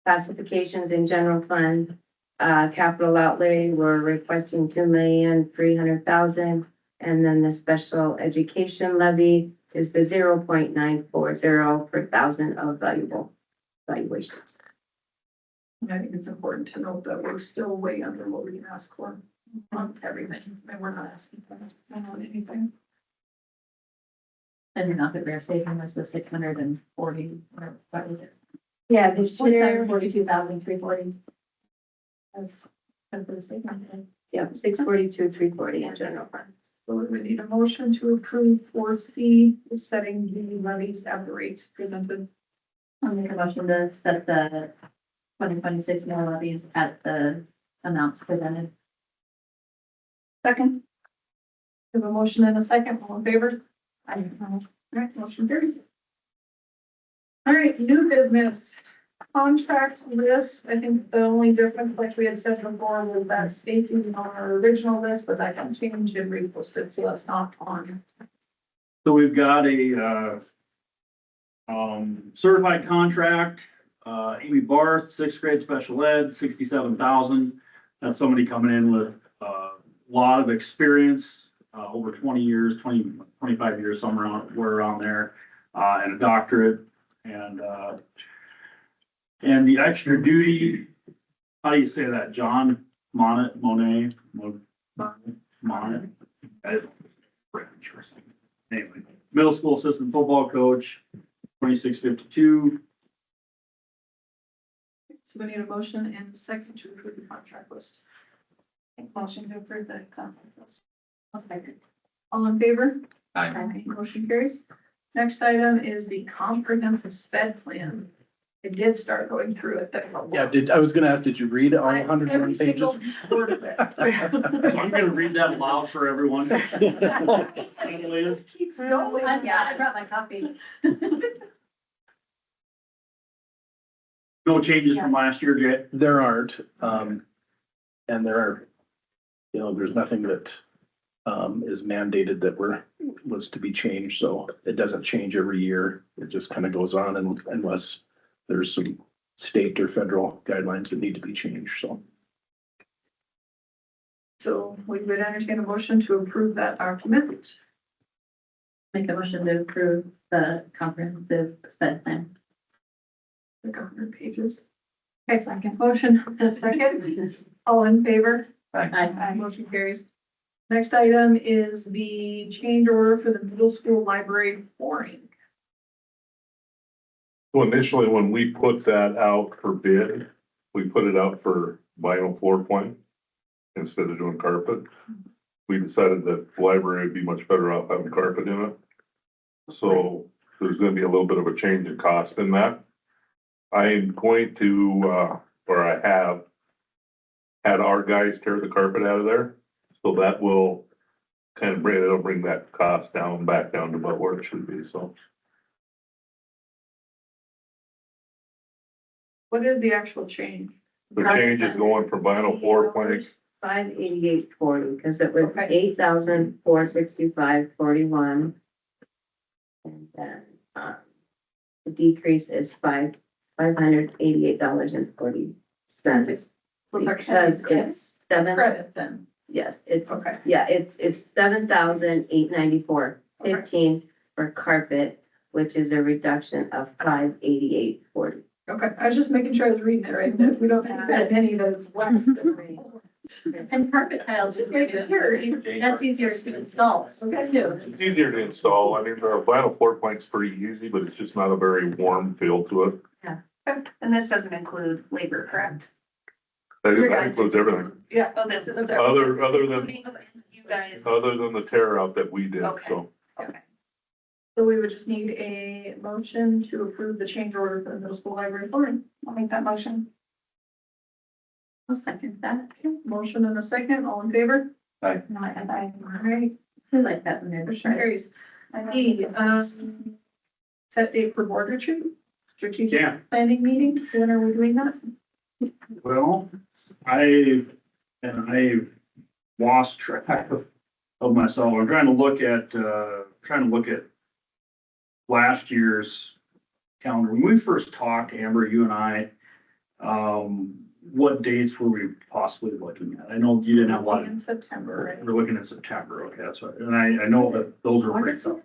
G: classifications in general fund. Capital outlay, we're requesting 2,300,000. And then the special education levy is the 0.940 per thousand of valuations.
A: And I think it's important to note that we're still way under what we can ask for on everything, and we're not asking for on anything.
E: And the amount that we're saving was the 640, or what was it?
G: Yeah, this year,
E: 42,340. That's the saving.
G: yep, 642, 340 in general fund.
A: So we need a motion to approve 4C, setting the levies at the rates presented.
E: I'll make a motion to set the 2026 mill levies at the amounts presented.
A: Second. We have a motion and a second, all in favor? Aye. All right, motion carries. All right, new business. Contract list, I think the only difference, like we had said before, was that Stacy's on our original list, but that got changed and reposted, so that's not on.
F: So we've got a, certified contract, Amy Barth, sixth grade special ed, 67,000. That's somebody coming in with a lot of experience, over 20 years, 25 years, somewhere around there, and a doctorate. And the extra duty, how do you say that, John? Monet. Anyway, middle school assistant football coach, 2652.
A: So we need a motion and a second to approve the contract list. Motion to approve the contract list. Okay. All in favor?
H: Aye.
A: Motion carries. Next item is the comprehensive sped plan. I did start going through it there.
I: Yeah, I was gonna ask, did you read all 101
A: Every
I: pages?
A: single word of it.
F: So I'm gonna read that aloud for everyone.
A: It keeps going.
E: Yeah, I brought my copy.
F: No changes from last year, Jay?
I: There aren't, and there are, there's nothing that, is mandated that was to be changed, so it doesn't change every year. It just kind of goes on unless there's some state or federal guidelines that need to be changed, so.
A: So we would entertain a motion to approve that document.
E: Make a motion to approve the comprehensive sped plan.
A: Like 100 pages. Okay, second motion, second. All in favor?
E: Aye.
A: Motion carries. Next item is the change order for the middle school library flooring.
C: So initially, when we put that out for bid, we put it out for vinyl floor plank instead of doing carpet. We decided that the library would be much better off having carpet in it. So there's gonna be a little bit of a change in cost in that. I'm going to, or I have had our guys tear the carpet out of there. So that will kind of it'll bring that cost down, back down to about where it should be, so.
A: What is the actual change?
C: The change is going from vinyl floor plank,
G: 588.40, because it was
A: Okay.
G: 8,465.41. And then, the decrease is $588.40.
A: What's our
G: Because it's seven,
A: credit then?
G: yes, it's,
A: Okay.
G: yeah, it's 7,894.15 for carpet, which is a reduction of 588.40.
A: Okay, I was just making sure I was reading it right, that we don't have that many that is less than me.
E: And carpet tiles, just make it sure, that's easier to install,
A: Okay.
E: too.
C: it's easier to install. I mean, our vinyl floor plank's pretty easy, but it's just not a very warm feel to it.
B: And this doesn't include labor, correct?
C: That
B: Your guys-
C: includes everything,
A: Yeah.
B: Oh, this is.
C: Other than-
B: Including you guys.
C: other than the tear out that we did, so.
B: Okay.
A: So we would just need a motion to approve the change order for the middle school library flooring. I'll make that motion.
E: I'll second that.
A: Motion and a second, all in favor?
E: I
A: All right,
E: like that when they're
A: motion carries. E, set date for board retreat, strategic
F: Yeah.
A: planning meeting, when are we doing that?
F: Well, I lost track of myself. I'm trying to look at last year's calendar. When we first talked, Amber, you and I, what dates were we possibly looking at? I know you didn't have a lot.
A: In September, right?
F: We're looking at September. Okay, that's right. And I know that those were pretty tough.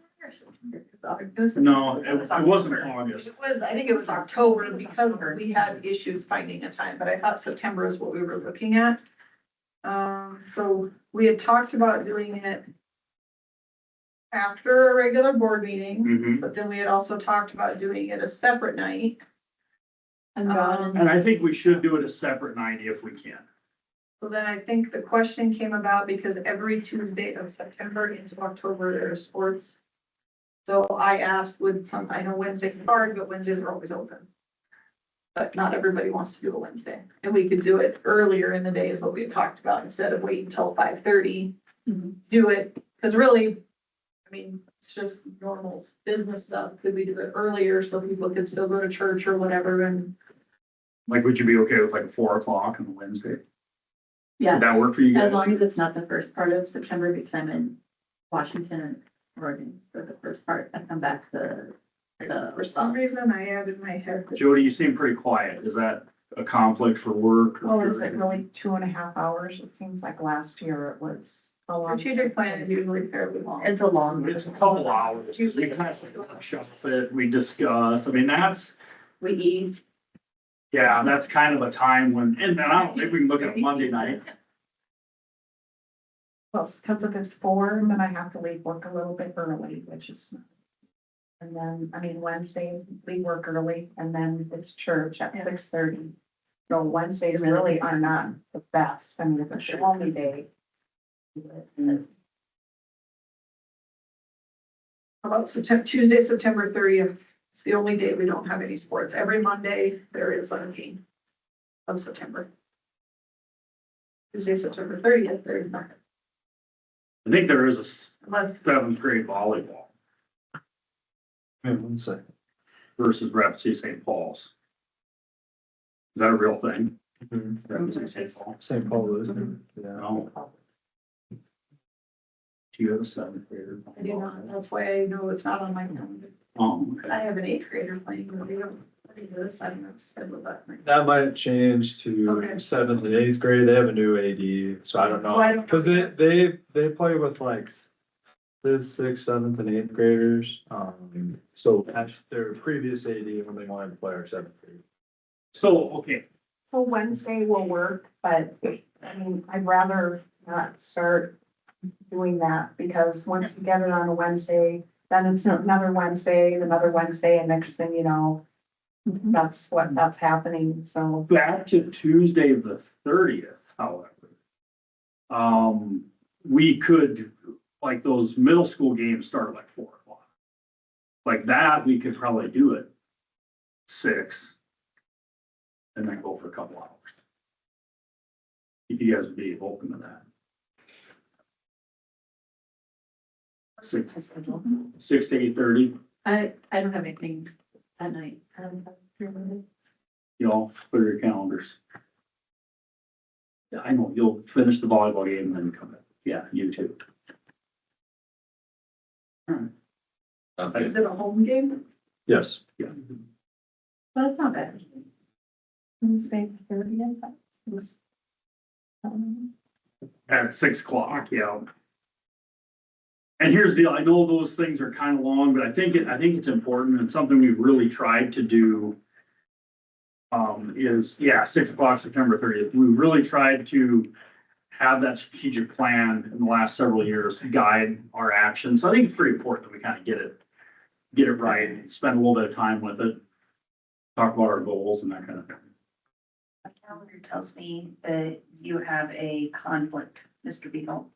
F: No, it wasn't August.
A: It was, I think it was October because we had issues finding a time, but I thought September is what we were looking at. So we had talked about doing it after a regular board meeting,
F: Mhm.
A: but then we had also talked about doing it a separate night.
E: I'm gone.
F: And I think we should do it a separate night if we can.
A: So then I think the question came about because every Tuesday of September into October, there are sports. So I asked I know Wednesday's hard, but Wednesdays are always open. But not everybody wants to do a Wednesday, and we could do it earlier in the day is what we had talked about, instead of waiting until 5:30. Do it, because really, I mean, it's just normal business stuff. Could we do it earlier so people could still go to church or whatever and
F: Like, would you be okay with like a 4 o'clock on a Wednesday? Would
E: Yeah,
F: that work for you
E: as
F: guys?
E: long as it's not the first part of September, because I'm in Washington and Oregon for the first part. I come back the
A: for some reason I had in my head. that-
F: Jody, you seem pretty quiet. Is that a conflict for work? or-
J: Well, is it really 2.5 hours? It seems like last year it was a long.
A: Strategic plan is usually fairly long.
J: It's a long.
F: It's a couple hours. We kind of workshops it, we discuss. I mean, that's,
E: we eat.
F: yeah, that's kind of a time when, and I don't think we can look at Monday night.
J: Well, because if it's 4, then I have to leave work a little bit early, which is. And then, I mean, Wednesday, we work early and then it's church at
A: Yeah.
J: 6:30. So Wednesdays really are not the best. I mean, if it's the only day.
A: How about Tuesday, September 30th? It's the only day we don't have any sports. Every Monday, there is a game of September. Tuesday, September 30th, there's nothing.
F: I think there is a
A: Unless
F: 7th grade volleyball
C: One second.
F: versus Rapid City St. Paul's. Is that a real thing?
C: Mhm.
F: Rapid City St. Paul?
C: St. Paul, isn't it? Yeah.
F: No. Do you have a 7th grader?
A: I do not, that's why I know it's not on my calendar.
F: Okay.
A: I have an 8th grader playing, but they don't do this. I don't know, schedule that.
K: That might change to
A: Okay.
K: 7th and 8th grade. They have a new AD, so I don't
A: So I
K: know.
A: don't
K: Cause
A: know.
K: they play with like 5th, 6th, 7th and 8th graders. So their previous AD when they wanted to play our 7th grade.
F: So, okay,
J: So Wednesday will work, but I mean, I'd rather not start doing that because once we get it on a Wednesday, then it's another Wednesday, and next thing you know, that's happening, so.
F: back to Tuesday, the 30th, however. We could, like, those middle school games start at like 4 o'clock. Like that, we could probably do it 6. And then go for a couple hours. If you guys would be open to that. 6 to 8:30,
E: I don't have anything at night.
F: you know, clear your calendars. Yeah, I know, you'll finish the volleyball game and then come in. Yeah, you too.
H: Okay.
A: Is it a home game?
K: Yes.
F: Yeah.
E: Well, it's not bad.
J: Wednesday, 30th.
F: At 6 o'clock, yeah. And here's the deal, I know those things are kind of long, but I think it's important and something we've really tried to do. Is, yeah, 6 o'clock, September 30th. We really tried to have that strategic plan in the last several years to guide our actions. So I think it's pretty important that we kind of get it right and spend a little bit of time with it. Talk about our goals and that kind of thing.
B: My calendar tells me that you have a conflict, Mr. Beagle.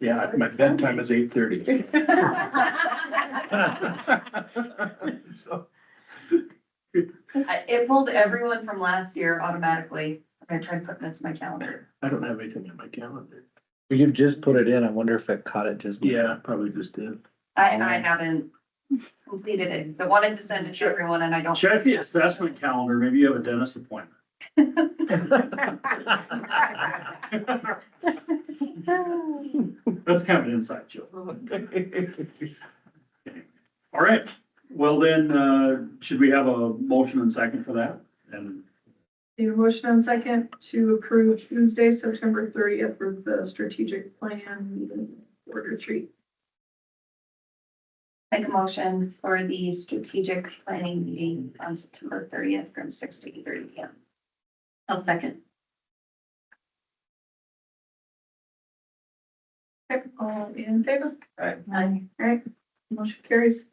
I: Yeah, my bedtime is 8:30.
B: It pulled everyone from last year automatically. I'm gonna try to put this in my calendar.
I: I don't have anything on my calendar.
L: You just put it in. I wonder if it caught it just.
I: Yeah, probably just did.
B: I haven't completed it, but wanted to send it to everyone and I don't.
F: Check the assessment calendar, maybe you have a dentist appointment. That's kind of an inside joke. All right, well then, should we have a motion and second for that? And
A: Need a motion on second to approve Tuesday, September 30th for the strategic plan board retreat.
B: Make a motion for the strategic planning meeting on September 30th from 6 to 8:30 p.m.
E: I'll second.
A: Okay, all in favor?
E: Aye.
A: All right, motion carries.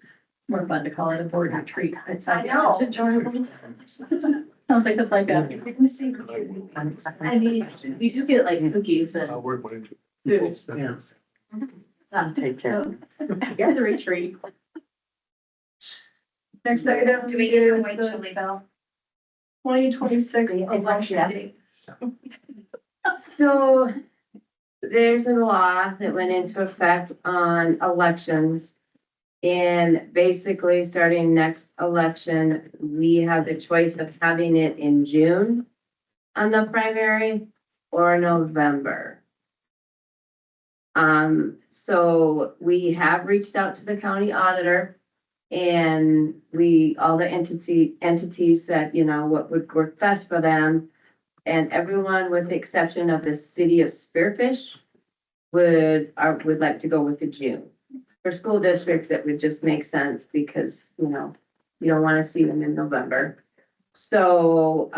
E: More fun to call it a board retreat. It sounds-
B: I know.
E: It's enjoyable. Sounds like it's like a, I mean, we do get like cookies and
K: I'll work with
E: food.
L: Yes.
E: Take care. It's a retreat.
A: Next item
B: Do we need to
A: is
B: wait
A: the
B: till they go?
A: 2026
B: Yeah.
A: election date.
G: So there's a law that went into effect on elections. And basically, starting next election, we have the choice of having it in June on the primary or November. So we have reached out to the county auditor and all the entities said, you know, what would work best for them. And everyone, with the exception of the city of Spearfish, would like to go with the June. For school districts, it would just make sense because, you know, you don't want to see them in November. So,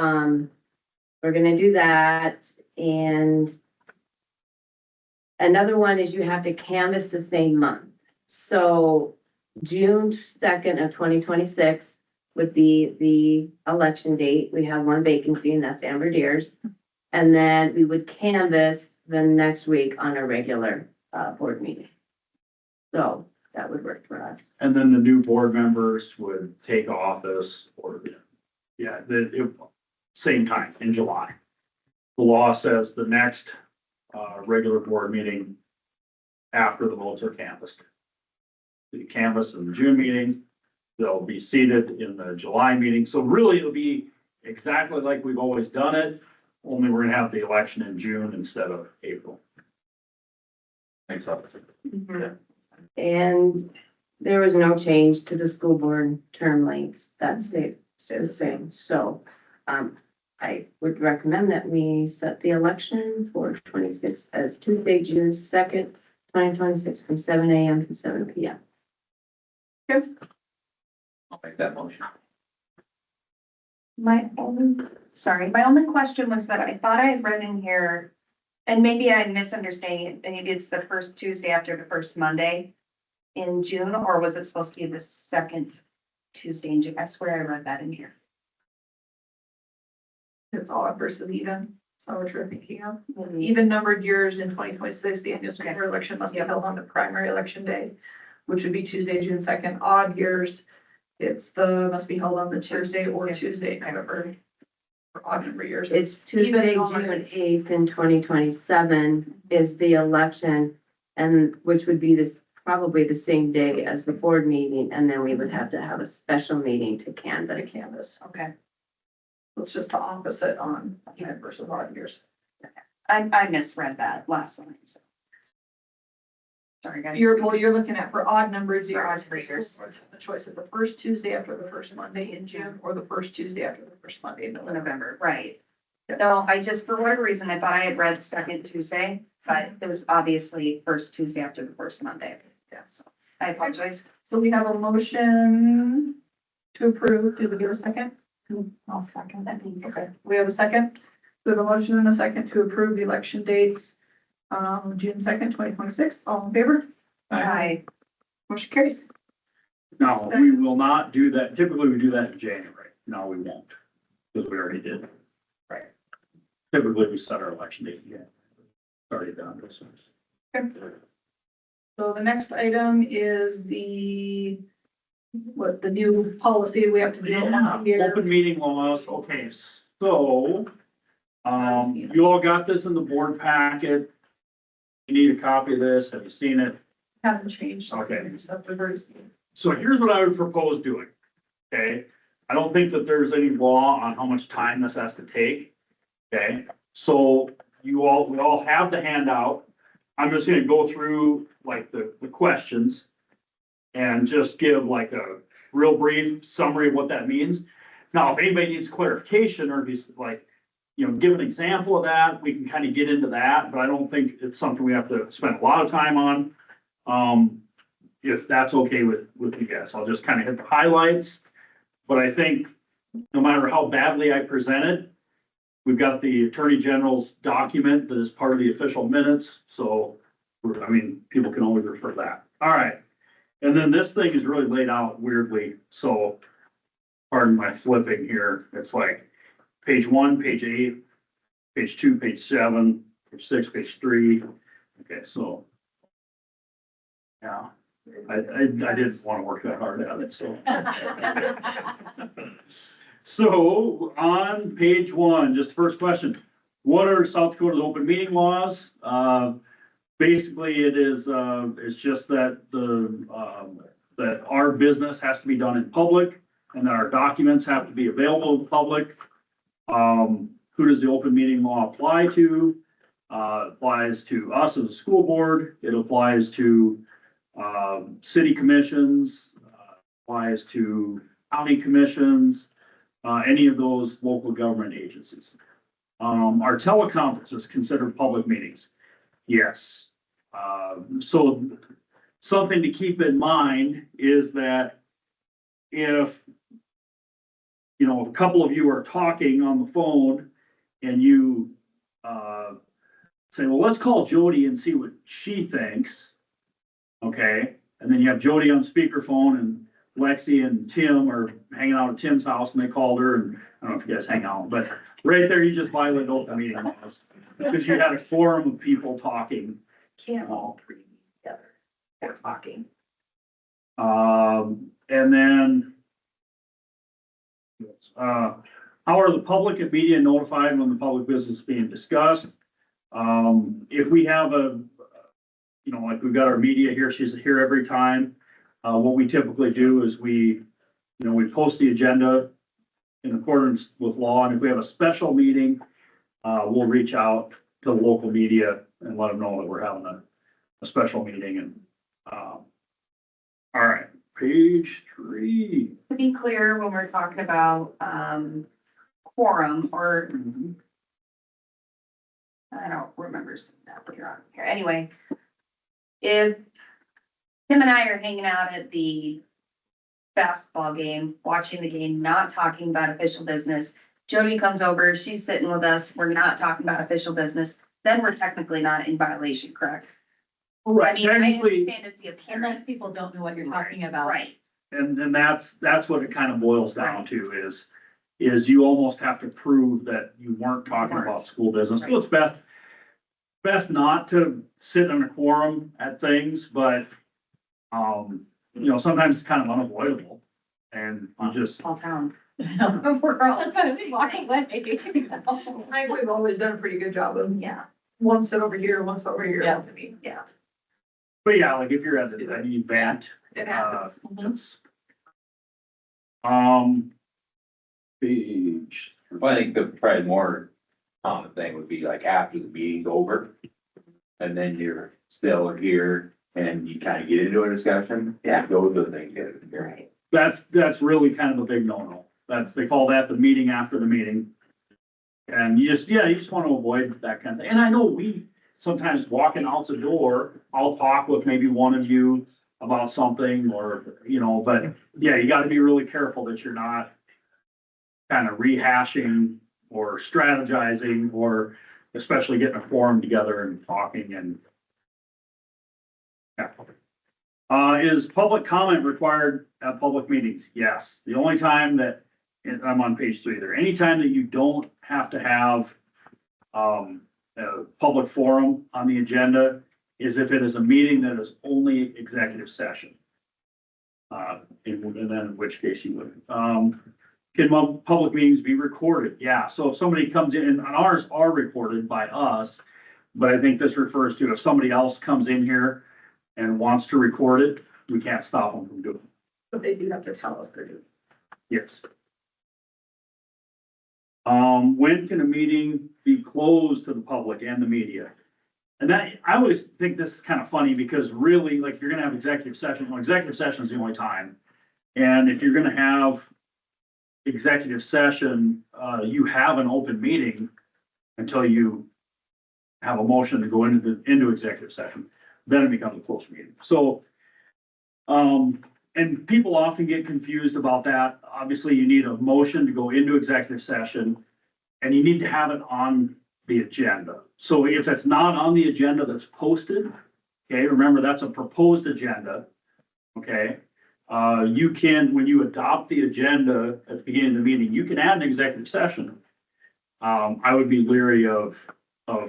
G: we're gonna do that. And another one is you have to canvass the same month. So June 2nd of 2026 would be the election date. We have one vacancy and that's Amber Deers. And then we would canvass the next week on a regular, board meeting. So that would work for us.
F: And then the new board members would take office same time in July. The law says the next, regular board meeting after the votes are canvassed. The canvass in the June meeting, they'll be seated in the July meeting. So really it'll be exactly like we've always done it, only we're gonna have the election in June instead of April.
H: Thanks, officer.
G: And there was no change to the school board term lengths. That stayed the same. So, I would recommend that we set the election for 26 as Tuesday, June 2nd, 2026 from 7 a.m. to 7 p.m.
A: Okay.
H: I'll make that motion.
B: My only question was that I thought I had read in here, and maybe I'm misunderstanding it, maybe it's the first Tuesday after the first Monday in June, or was it supposed to be the second Tuesday in June? I swear I read that in here.
A: It's odd versus even. So what you're thinking of. Even numbered years in 2026, the annual school board election must be held on the primary election day, which would be Tuesday, June 2nd. Odd years, must be held on the Tuesday or Tuesday, however. For odd number years.
G: It's Tuesday,
A: Even
G: June
A: on-
G: 8th in 2027 is the election, and which would be probably the same day as the board meeting, and then we would have to have a special meeting to
A: The
G: canvass.
A: canvas, okay. It's just the opposite on even versus odd years.
B: I misread that last line, so. Sorry, guys.
A: You're looking at for odd numbers,
B: For odd
A: years, the
B: years.
A: school boards have the choice of the first Tuesday after the first Monday in June, or the first Tuesday after the first Monday in November.
B: November, right. No, I just, for whatever reason, I thought I had read second Tuesday, but it was obviously first Tuesday after the first Monday.
A: Yeah.
B: So I apologize.
A: So we have a motion to approve. Did we get a second?
J: I'll second that.
A: Okay, we have a second. We have a motion and a second to approve the election dates. June 2nd, 2026. All in favor?
B: Aye.
A: Motion carries.
F: No, we will not do that. Typically, we do that in January. No, we won't, because we already did.
A: Right.
F: Typically, we set our election date, already done. So.
A: Okay. So the next item is the new policy we have to do it once a year.
F: Open meeting laws, okay, so, you all got this in the board packet. You need a copy of this, have you seen it?
A: Hasn't changed.
F: Okay.
A: So we've already seen it.
F: So here's what I would propose doing, okay? I don't think that there's any law on how much time this has to take, okay? So we all have the handout. I'm just gonna go through like the questions and just give like a real brief summary of what that means. Now, if anybody needs clarification or just like, give an example of that, we can kind of get into that, but I don't think it's something we have to spend a lot of time on. If that's okay with you guys, I'll just kind of hit the highlights. But I think no matter how badly I present it, we've got the Attorney General's document that is part of the official minutes, so, people can always refer to that. All right. And then this thing is really laid out weirdly, so pardon my flipping here. It's like page 1, page 8, page 2, page 7, page 6, page 3. Okay, so. Yeah, I didn't want to work that hard at it, so. So on page one, just first question, what are South Dakota's open meeting laws? Basically, it is, it's just that that our business has to be done in public and that our documents have to be available to the public. Who does the open meeting law apply to? Applies to us as a school board. It applies to city commissions, applies to county commissions, any of those local government agencies. Are teleconferences considered public meetings? Yes. So something to keep in mind is that if, you know, a couple of you are talking on the phone and you say, well, let's call Jody and see what she thinks. Okay, and then you have Jody on speakerphone and Lexi and Tim are hanging out at Tim's house and they called her, and I don't know if you guys hang out, but right there, you just violated open meeting laws. Because you had a forum of people talking.
A: Can't all three together. They're talking.
F: And then how are the public and media notified when the public business is being discussed? If we have a, you know, like we've got our media here, she's here every time. What we typically do is we post the agenda in accordance with law, and if we have a special meeting, we'll reach out to the local media and let them know that we're having a special meeting. And all right, page 3.
B: To be clear, when we're talking about, quorum or I don't remember that later on here. Anyway, if Tim and I are hanging out at the basketball game, watching the game, not talking about official business, Jody comes over, she's sitting with us, we're not talking about official business, then we're technically not in violation, correct? I
F: Right,
B: mean, I
F: technically,
B: understand it's the appearance.
E: Unless people don't know what you're talking about.
B: Right,
F: and that's what it kind of boils down to is you almost have to prove that you weren't talking about school business. So it's best not to sit in a quorum at things, but you know, sometimes it's kind of unavoidable. And you just,
B: small town.
E: We're all, that's what I was walking away.
A: I think we've always done a pretty good job of,
B: Yeah,
A: one sit over here, one sit over here.
E: Yeah.
A: I mean,
B: yeah.
F: but yeah, like if you're at an event,
A: it happens.
F: it's, page.
H: Well, I think the probably more common thing would be like after the meeting's over. And then you're still here and you kind of get into a discussion. Yeah, those are the things that
B: Right.
F: That's really kind of a big no-no. They call that the meeting after the meeting. And you just want to avoid that kind of thing. And I know we sometimes walking out the door, I'll talk with maybe one of you about something or, you know, but yeah, you got to be really careful that you're not kind of rehashing or strategizing or especially getting a forum together and talking and. Yeah. Is public comment required at public meetings? Yes. The only time that, and I'm on page 3 there, anytime that you don't have to have a public forum on the agenda is if it is a meeting that is only executive session. And then in which case you would. Can public meetings be recorded? Yeah, so if somebody comes in, and ours are recorded by us, but I think this refers to if somebody else comes in here and wants to record it, we can't stop them from doing it.
A: But they do have to tell us they're doing.
F: Yes. When can a meeting be closed to the public and the media? And that, I always think this is kind of funny because really, like, if you're gonna have executive session, well, executive session is the only time. And if you're gonna have executive session, you have an open meeting until you have a motion to go into executive session, then it becomes a closed meeting. So, and people often get confused about that. Obviously, you need a motion to go into executive session and you need to have it on the agenda. So if it's not on the agenda that's posted, okay, remember that's a proposed agenda, okay? You can, when you adopt the agenda at the beginning of the meeting, you can add an executive session. I would be leery of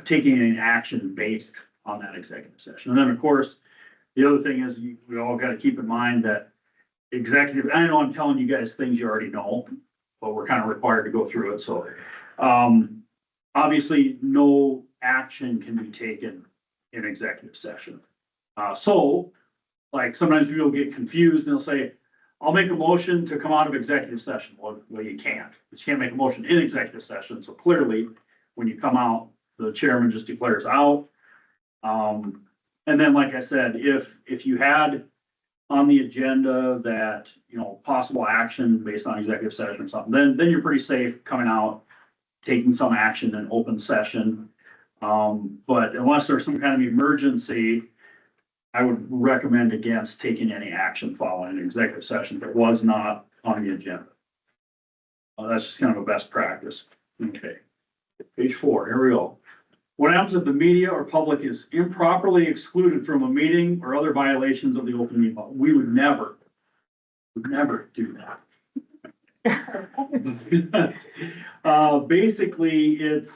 F: taking any action based on that executive session. And then, of course, The other thing is, we all gotta keep in mind that executive, I know I'm telling you guys things you already know, but we're kind of required to go through it, so. Obviously, no action can be taken in executive session. So, like, sometimes people get confused and they'll say, I'll make a motion to come out of executive session. Well, you can't. You can't make a motion in executive session, so clearly, when you come out, the chairman just declares out. And then, like I said, if you had on the agenda that, you know, possible action based on executive session or something, then you're pretty safe coming out, taking some action in open session. But unless there's some kind of emergency, I would recommend against taking any action following an executive session that was not on the agenda. That's just kind of a best practice. Okay. Page 4, here we go. What happens if the media or public is improperly excluded from a meeting or other violations of the open meeting law? We would never do that. Basically, it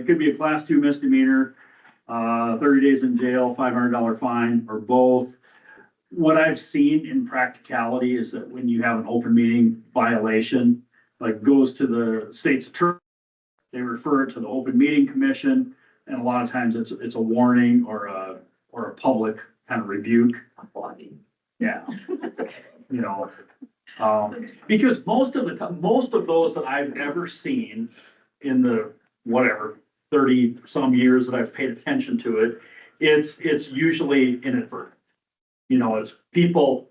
F: could be a class 2 misdemeanor, 30 days in jail, $500 fine, or both. What I've seen in practicality is that when you have an open meeting violation, like goes to the state's attorney, they refer it to the open meeting commission, and a lot of times it's a warning or a public kind of rebuke. Yeah. You know, because most of those that I've ever seen in the whatever 30 some years that I've paid attention to it, it's usually inadvertent. You know, it's people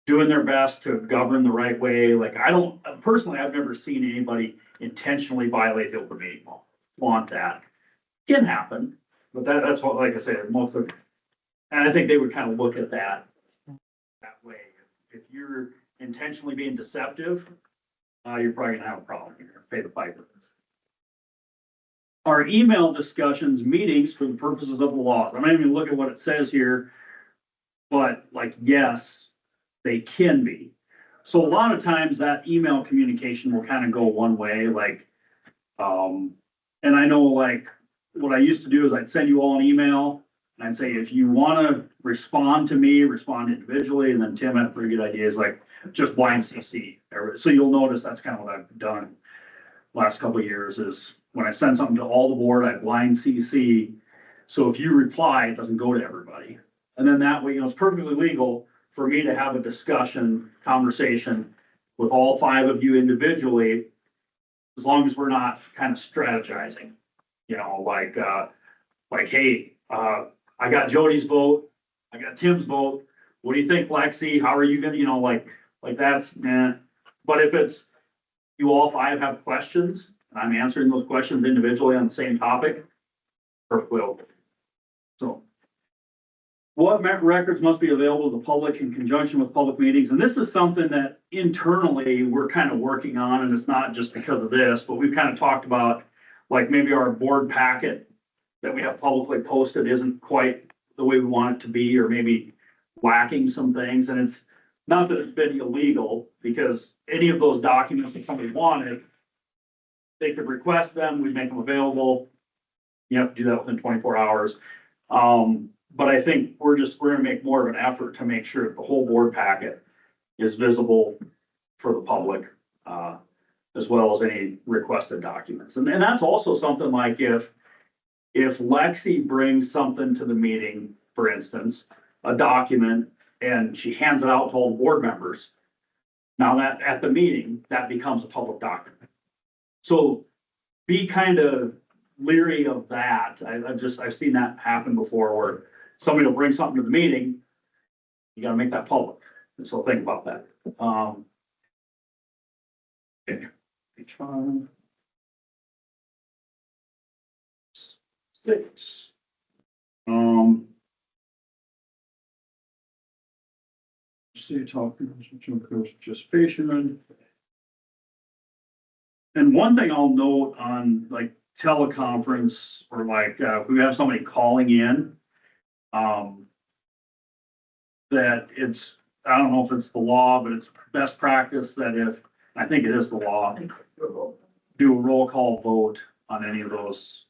F: doing their best to govern the right way. Like I've never seen anybody intentionally violate the open meeting law. Want that. Can happen, but that's what, like I said, most of, and I think they would kind of look at that way. If you're intentionally being deceptive, you're probably gonna have a problem. You're gonna pay the piper. Our email discussions, meetings for the purposes of the law. I'm not even looking at what it says here, but like, yes, they can be. So a lot of times that email communication will kind of go one way, like, and I know like what I used to do is I'd send you all an email and I'd say, if you want to respond to me, respond individually. And then Tim had a pretty good idea, is like just blind CC. So you'll notice that's kind of what I've done last couple of years, is when I send something to all the board, I blind CC. So if you reply, it doesn't go to everybody. And then that way, you know, it's perfectly legal for me to have a conversation with all 5 of you individually, as long as we're not kind of strategizing, you know, like, hey, I got Jody's vote, I got Tim's vote. What do you think, Lexi? How are you gonna, you know, like that's, nah. But if it's, you all 5 have questions, and I'm answering those questions individually on the same topic, perfectly okay. So, what records must be available to the public in conjunction with public meetings? And this is something that internally we're kind of working on, and it's not just because of this, but we've kind of talked about, like maybe our board packet that we have publicly posted isn't quite the way we want it to be, or maybe lacking some things. And it's not that it's been illegal, because any of those documents that somebody wanted, they could request them, we'd make them available. You have to do that within 24 hours. But I think we're gonna make more of an effort to make sure that the whole board packet is visible for the public, as well as any requested documents. And that's also something like if Lexi brings something to the meeting, for instance, a document, and she hands it out to all the board members, now that at the meeting, that becomes a public document. So be kind of leery of that. I've seen that happen before, where somebody will bring something to the meeting, you gotta make that public. And so think about that. Okay. Page 5. 6. Stay talking, participation. And one thing I'll note on like teleconference, or like, if we have somebody calling in, that it's, I don't know if it's the law, but it's best practice that I think it is the law, do a roll call vote on any of those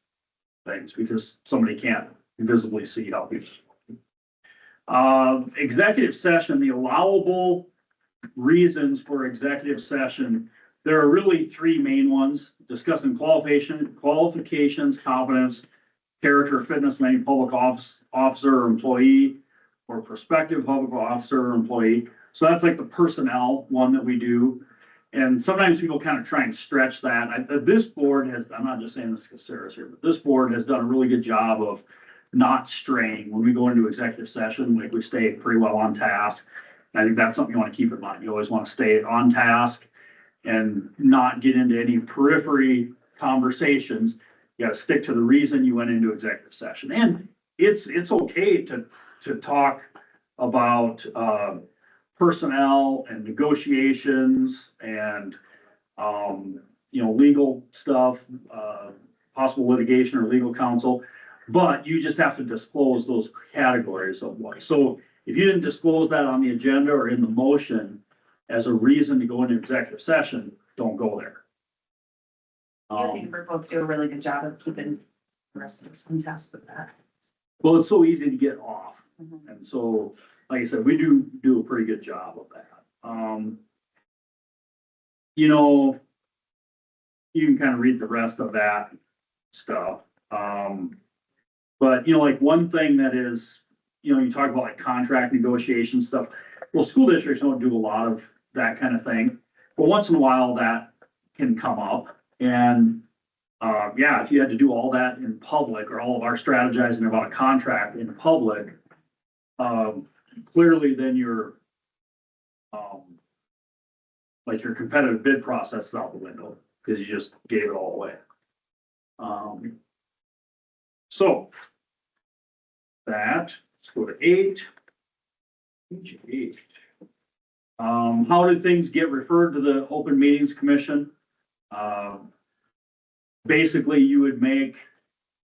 F: things, because somebody can't visibly see how people. Executive session, the allowable reasons for executive session. There are really three main ones: discussing qualifications, competence, character, fitness of any public officer or employee, or prospective public officer or employee. So that's like the personnel one that we do. And sometimes people kind of try and stretch that. This board has, I'm not just saying this because Sarah's here, but this board has done a really good job of not straying when we go into executive session. Like, we stay pretty well on task. I think that's something you want to keep in mind. You always want to stay on task and not get into any periphery conversations. You got to stick to the reason you went into executive session. And it's okay to talk about personnel and negotiations and legal stuff, possible litigation or legal counsel, but you just have to disclose those categories of what. So if you didn't disclose that on the agenda or in the motion as a reason to go into executive session, don't go there.
B: You and Amber both do a really good job of keeping the rest of us on task with that.
F: Well, it's so easy to get off. And so, like I said, we do a pretty good job of that. You can kind of read the rest of that stuff. But like one thing that is, you talk about like contract negotiation stuff. Well, school districts don't do a lot of that kind of thing, but once in a while that can come up. And if you had to do all that in public, or all of our strategizing about a contract in public, clearly then your competitive bid process is out the window because you just gave it all away. So let's go to 8. Page 8. How do things get referred to the Open Meetings Commission? Basically, you would make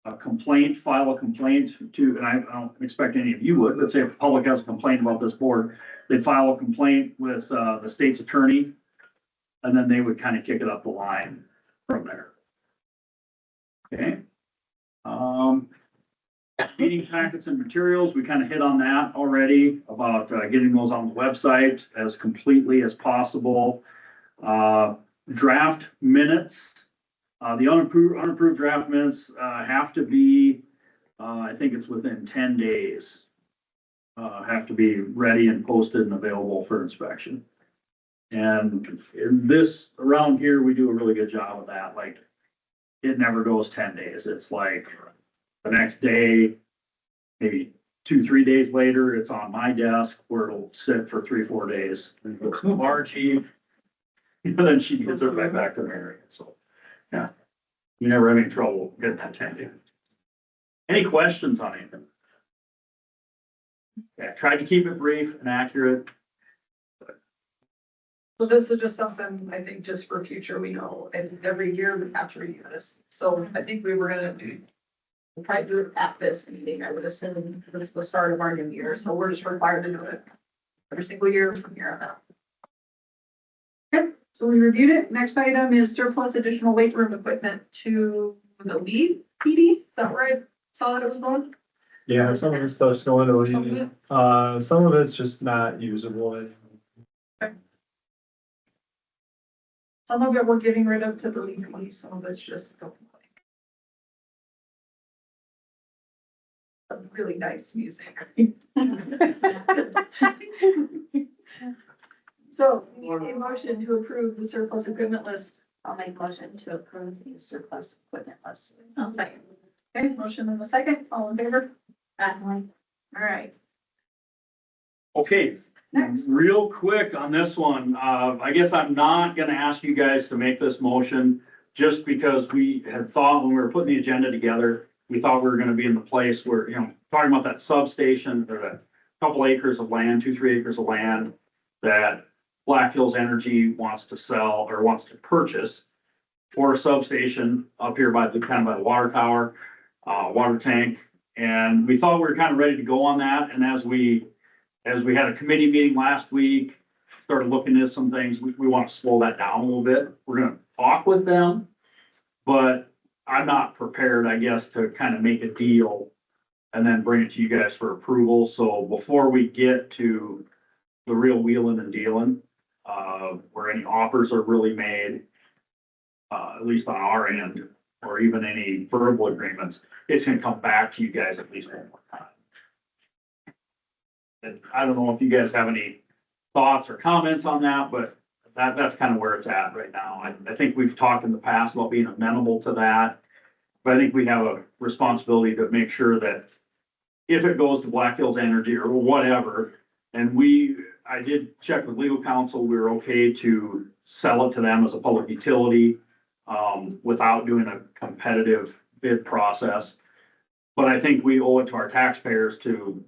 F: a complaint, file a complaint to, and I don't expect any of you would, let's say if the public has a complaint about this board, they'd file a complaint with the state's attorney, and then they would kind of kick it up the line from there. Okay. Meeting packets and materials, we kind of hit on that already about getting those on the website as completely as possible. Draft minutes. The unapproved draft minutes have to be, I think it's within 10 days. Have to be ready and posted and available for inspection. And in this, around here, we do a really good job of that. Like, it never goes 10 days. It's like the next day, maybe 2-3 days later, it's on my desk where it'll sit for 3-4 days. And it goes to our chief, and then she gets it right back to Mary. So, yeah, you never have any trouble getting that 10 days. Any questions on anything? Yeah, tried to keep it brief and accurate.
A: So this is just something, I think, just for future, we know, and every year we have to review this. So I think we were gonna try to do it at this meeting. I would assume it's the start of our new year, so we're just required to do it every single year from here on out. Okay, so we reviewed it. Next item is surplus additional weight room equipment to the lead PD. Is that where I saw that it was going?
K: Yeah, some of the stuff's going to
A: Some of
K: leave. Some of it's just not usable.
A: Some of it we're getting rid of to the lead PD, some of it's just going away. Some really nice music. So we need a motion to approve the surplus equipment list.
B: I'll make a motion to approve the surplus equipment list.
A: I'll second. Okay, motion in the second, all in favor? All right,
F: Okay,
A: next.
F: real quick on this one, I guess I'm not gonna ask you guys to make this motion just because we had thought when we were putting the agenda together, we thought we were gonna be in the place where, talking about that substation, or a couple acres of land, 2-3 acres of land that Black Hills Energy wants to sell or wants to purchase for a substation up here by the water tower, water tank. And we thought we were kind of ready to go on that. And as we had a committee meeting last week, started looking at some things, we want to slow that down a little bit. We're going to talk with them, but I'm not prepared, I guess, to kind of make a deal and then bring it to you guys for approval. So before we get to the real wheeling and dealing, where any offers are really made, at least on our end, or even any verbal agreements, it's gonna come back to you guys at least one more time. And I don't know if you guys have any thoughts or comments on that, but that's kind of where it's at right now. I think we've talked in the past about being amenable to that. But I think we have a responsibility to make sure that if it goes to Black Hills Energy or whatever, and I did check with legal counsel, we were okay to sell it to them as a public utility, without doing a competitive bid process. But I think we owe it to our taxpayers to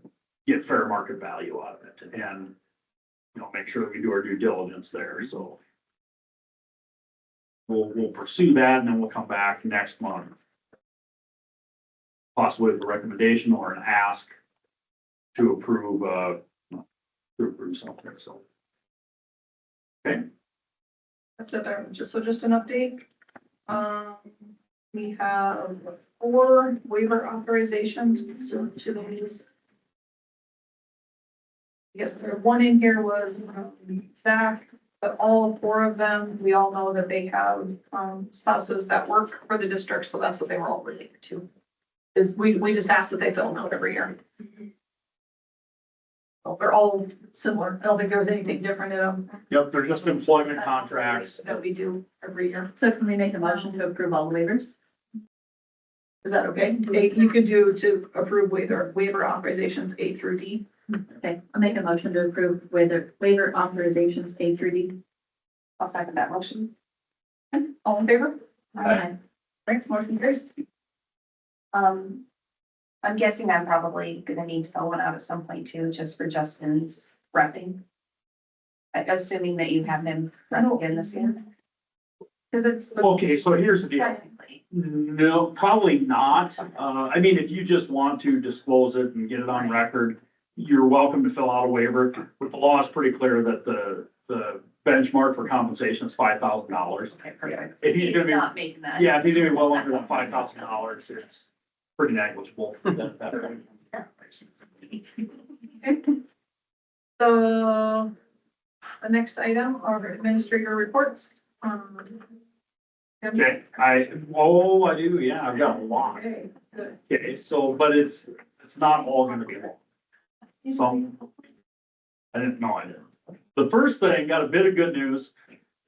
F: get fair market value out of it and, make sure that we do our due diligence there, so. We'll pursue that and then we'll come back next month. Possibly with a recommendation or an ask to approve something, so. Okay.
A: That's it there, just an update. We have 4 waiver authorizations to these. Yes, there, one in here was Zach, but all 4 of them, we all know that they have spouses that work for the district, so that's what they were all related to. Is we just ask that they fill them out every year. So they're all similar. I don't think there was anything different in them.
F: Yep, they're just employment contracts.
A: That we do every year.
E: So can we make a motion to approve all the waivers?
A: Is that okay? You could do to approve waiver authorizations A through D.
E: Okay, I'll make a motion to approve waiver authorizations A through D.
B: I'll second that motion.
A: All in favor?
E: Aye.
A: Right, motion carries.
B: I'm guessing I'm probably gonna need to fill one out at some point too, just for Justin's repping. Assuming that you have him rep again this year. Cause it's.
F: Okay, so here's the deal.
B: Technically.
F: No, probably not. I mean, if you just want to disclose it and get it on record, you're welcome to fill out a waiver. But the law is pretty clear that the benchmark for compensation is $5,000.
B: Okay, perfect.
F: If he's gonna be,
B: Not making that.
F: yeah, if he's gonna be well under that $5,000, it's pretty negligible. at that point.
A: So the next item are administrator reports.
F: Okay, I do, yeah, I've got a lot.
A: Okay, good.
F: Okay, so, but it's not all gonna be long. Some, I didn't know I didn't. The first thing, got a bit of good news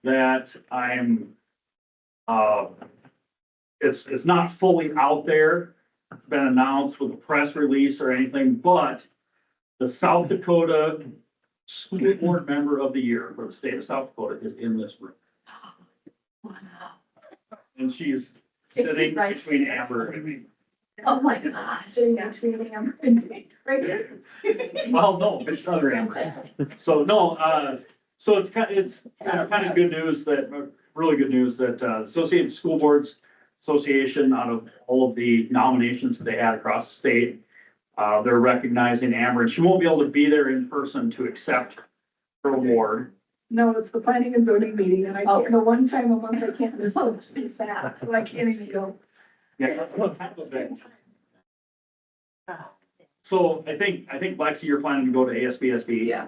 F: that I'm, it's not fully out there. It's been announced with a press release or anything, but the South Dakota School Board Member of the Year for the state of South Dakota is in this room. And she's sitting between Amber and me.
E: Oh my gosh.
A: Right here.
F: Well, no, it's other Amber. So no, so it's kind of good news that, really good news that, Associated School Boards Association, out of all of the nominations that they had across the state, they're recognizing Amber, and she won't be able to be there in person to accept her award.
J: No, it's the planning and zoning meeting, and the one time a month I can't miss it, it's that, so I can't even go.
F: Yeah. So I think Lexi, you're planning to go to ASBSD.
A: Yeah.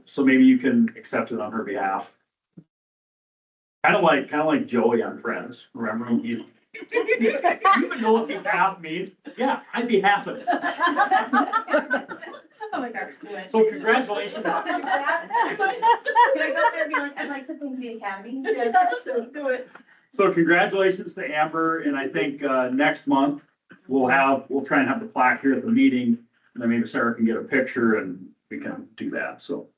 F: So maybe you can accept it on her behalf. Kind of like Joey on Friends, remember? You would know what the half means. Yeah, I'd be half of it.
B: Oh my gosh.
F: So congratulations.
B: Can I go there and be like, I'd like to thank the academy?
A: Yes, do it.
F: So congratulations to Amber, and I think, next month, we'll try and have the plaque here at the meeting, and then maybe Sarah can get a picture and we can do that, so.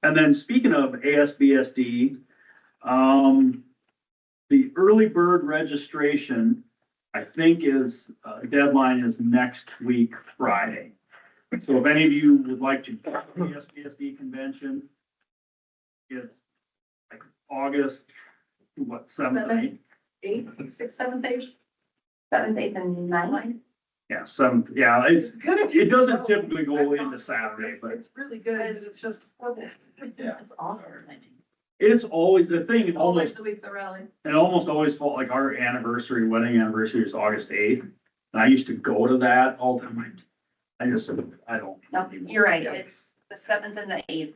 F: And then speaking of ASBSD, the early bird registration, I think deadline is next week, Friday. So if any of you would like to go to the ASBSD convention, it's like August, what, 7th and 8th?
A: 8th, 6th, 7th, 8th.
B: 7th, 8th, and 9th.
F: Yeah, 7th, yeah,
A: It's good if you.
F: it doesn't typically go into Saturday, but
A: It's really good, because it's just horrible.
F: Yeah.
A: It's awful.
F: it's always, the thing is
A: Always
F: almost,
A: the week of the rally.
F: it almost always fall, like our wedding anniversary is August 8th. And I used to go to that all the time. I just, I don't.
B: No, you're right, it's the 7th and the 8th.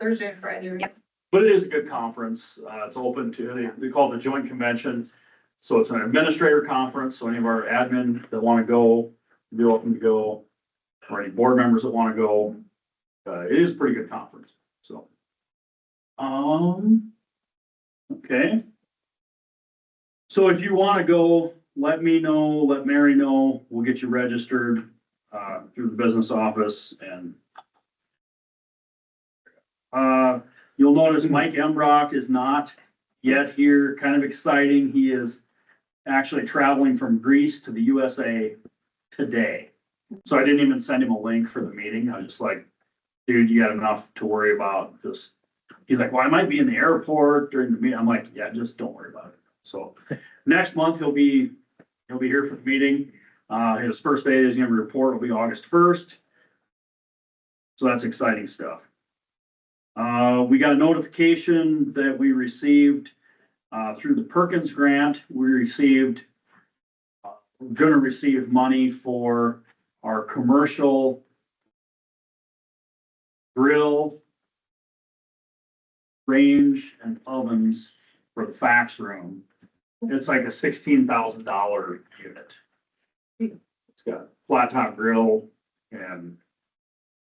A: Thursday and Friday.
B: Yep.
F: But it is a good conference. It's open to, they call it the Joint Convention. So it's an administrator conference, so any of our admin that want to go, be welcome to go. Or any board members that want to go. It is a pretty good conference, so. Okay. So if you want to go, let me know, let Mary know, we'll get you registered, through the business office and. You'll notice Mike Embrock is not yet here, kind of exciting. He is actually traveling from Greece to the USA today. So I didn't even send him a link for the meeting. I was just like, dude, you got enough to worry about. Just, he's like, well, I might be in the airport during the meeting. I'm like, yeah, just don't worry about it. So next month he'll be here for the meeting. His first day is gonna report will be August 1st. So that's exciting stuff. We got a notification that we received, through the Perkins grant, we're gonna receive money for our commercial grill, range and ovens for the fax room. It's like a $16,000 unit. It's got flat top grill and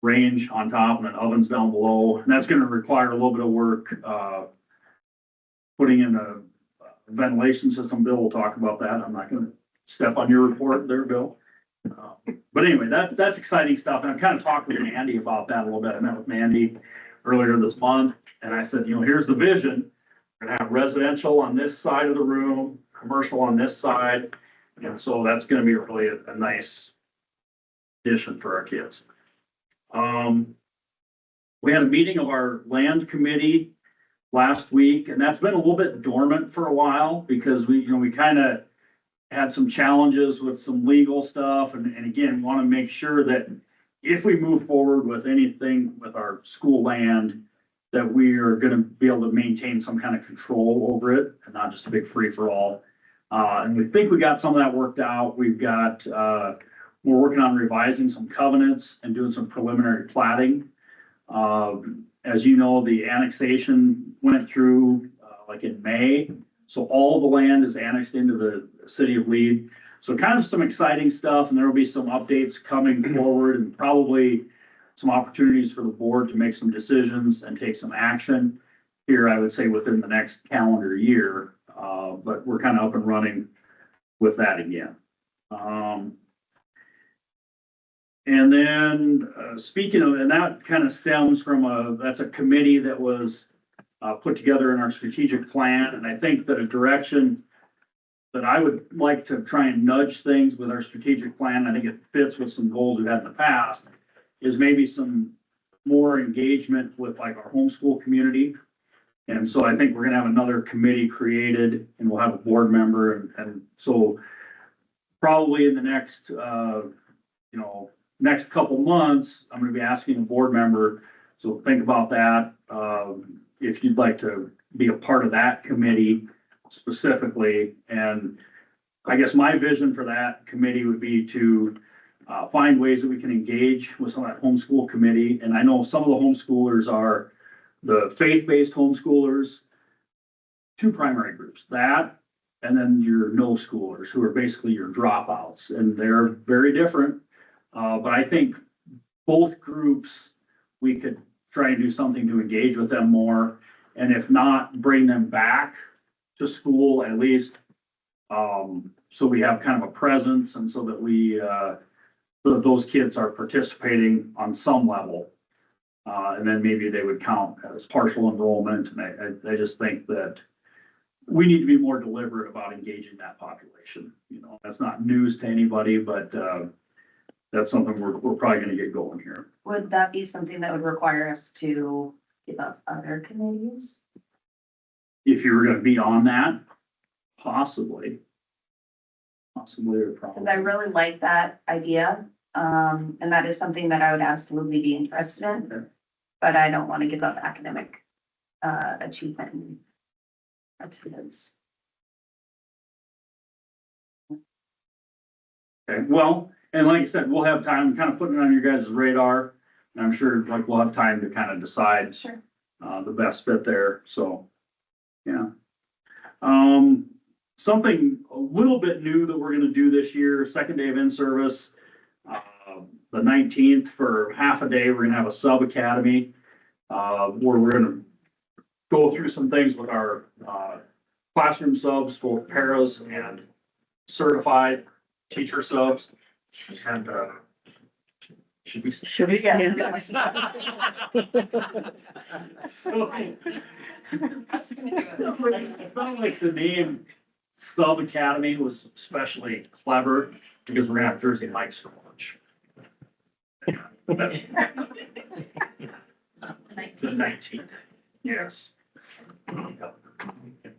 F: range on top and then ovens down below. And that's gonna require a little bit of work, putting in a ventilation system. Bill will talk about that. I'm not gonna step on your report there, Bill. But anyway, that's exciting stuff. And I've kind of talked with Mandy about that a little bit. I met with Mandy earlier this month and I said, here's the vision. We're gonna have residential on this side of the room, commercial on this side. And so that's gonna be really a nice addition for our kids. We had a meeting of our land committee last week, and that's been a little bit dormant for a while because we kind of had some challenges with some legal stuff. And again, want to make sure that if we move forward with anything with our school land, that we are going to be able to maintain some kind of control over it and not just a big free for all. And we think we got some of that worked out. We're working on revising some covenants and doing some preliminary platting. As you know, the annexation went through like in May. So all the land is annexed into the city of Lead. So kind of some exciting stuff, and there will be some updates coming forward and probably some opportunities for the board to make some decisions and take some action here, I would say within the next calendar year. But we're kind of up and running with that again. And then speaking of, and that kind of stems from that's a committee that was put together in our strategic plan. And I think that a direction that I would like to try and nudge things with our strategic plan, I think it fits with some goals we've had in the past, is maybe some more engagement with like our homeschool community. And so I think we're gonna have another committee created and we'll have a board member. And so probably in the next, next couple months, I'm gonna be asking a board member. So think about that. If you'd like to be a part of that committee specifically. And I guess my vision for that committee would be to find ways that we can engage with some of that homeschool committee. And I know some of the homeschoolers are the faith-based homeschoolers, two primary groups, that, and then your no schoolers who are basically your dropouts, and they're very different. But I think both groups, we could try and do something to engage with them more. And if not, bring them back to school at least. So we have kind of a presence and so that those kids are participating on some level. And then maybe they would count as partial enrollment. And I just think that we need to be more deliberate about engaging that population. That's not news to anybody, but that's something we're probably gonna get going here.
B: Would that be something that would require us to give up other committees?
F: If you were gonna be on that, possibly or
B: Because
F: probably.
B: I really like that idea. And that is something that I would absolutely be interested in.
F: Okay.
B: But I don't want to give up academic achievement and attendance.
F: Okay, well, and like I said, we'll have time, kind of putting it on your guys' radar. And I'm sure like we'll have time to kind of decide
A: Sure.
F: the best fit there, so, yeah. Something a little bit new that we're gonna do this year, second day of in-service. The 19th for half a day, we're gonna have a sub academy, where we're gonna go through some things with our, classroom subs, both paras and certified teacher subs. And, should we?
E: Should we stand?
B: That's gonna do it.
F: I felt like the name Sub Academy was especially clever because we're gonna have Thursday nights for lunch. The 19th, yes.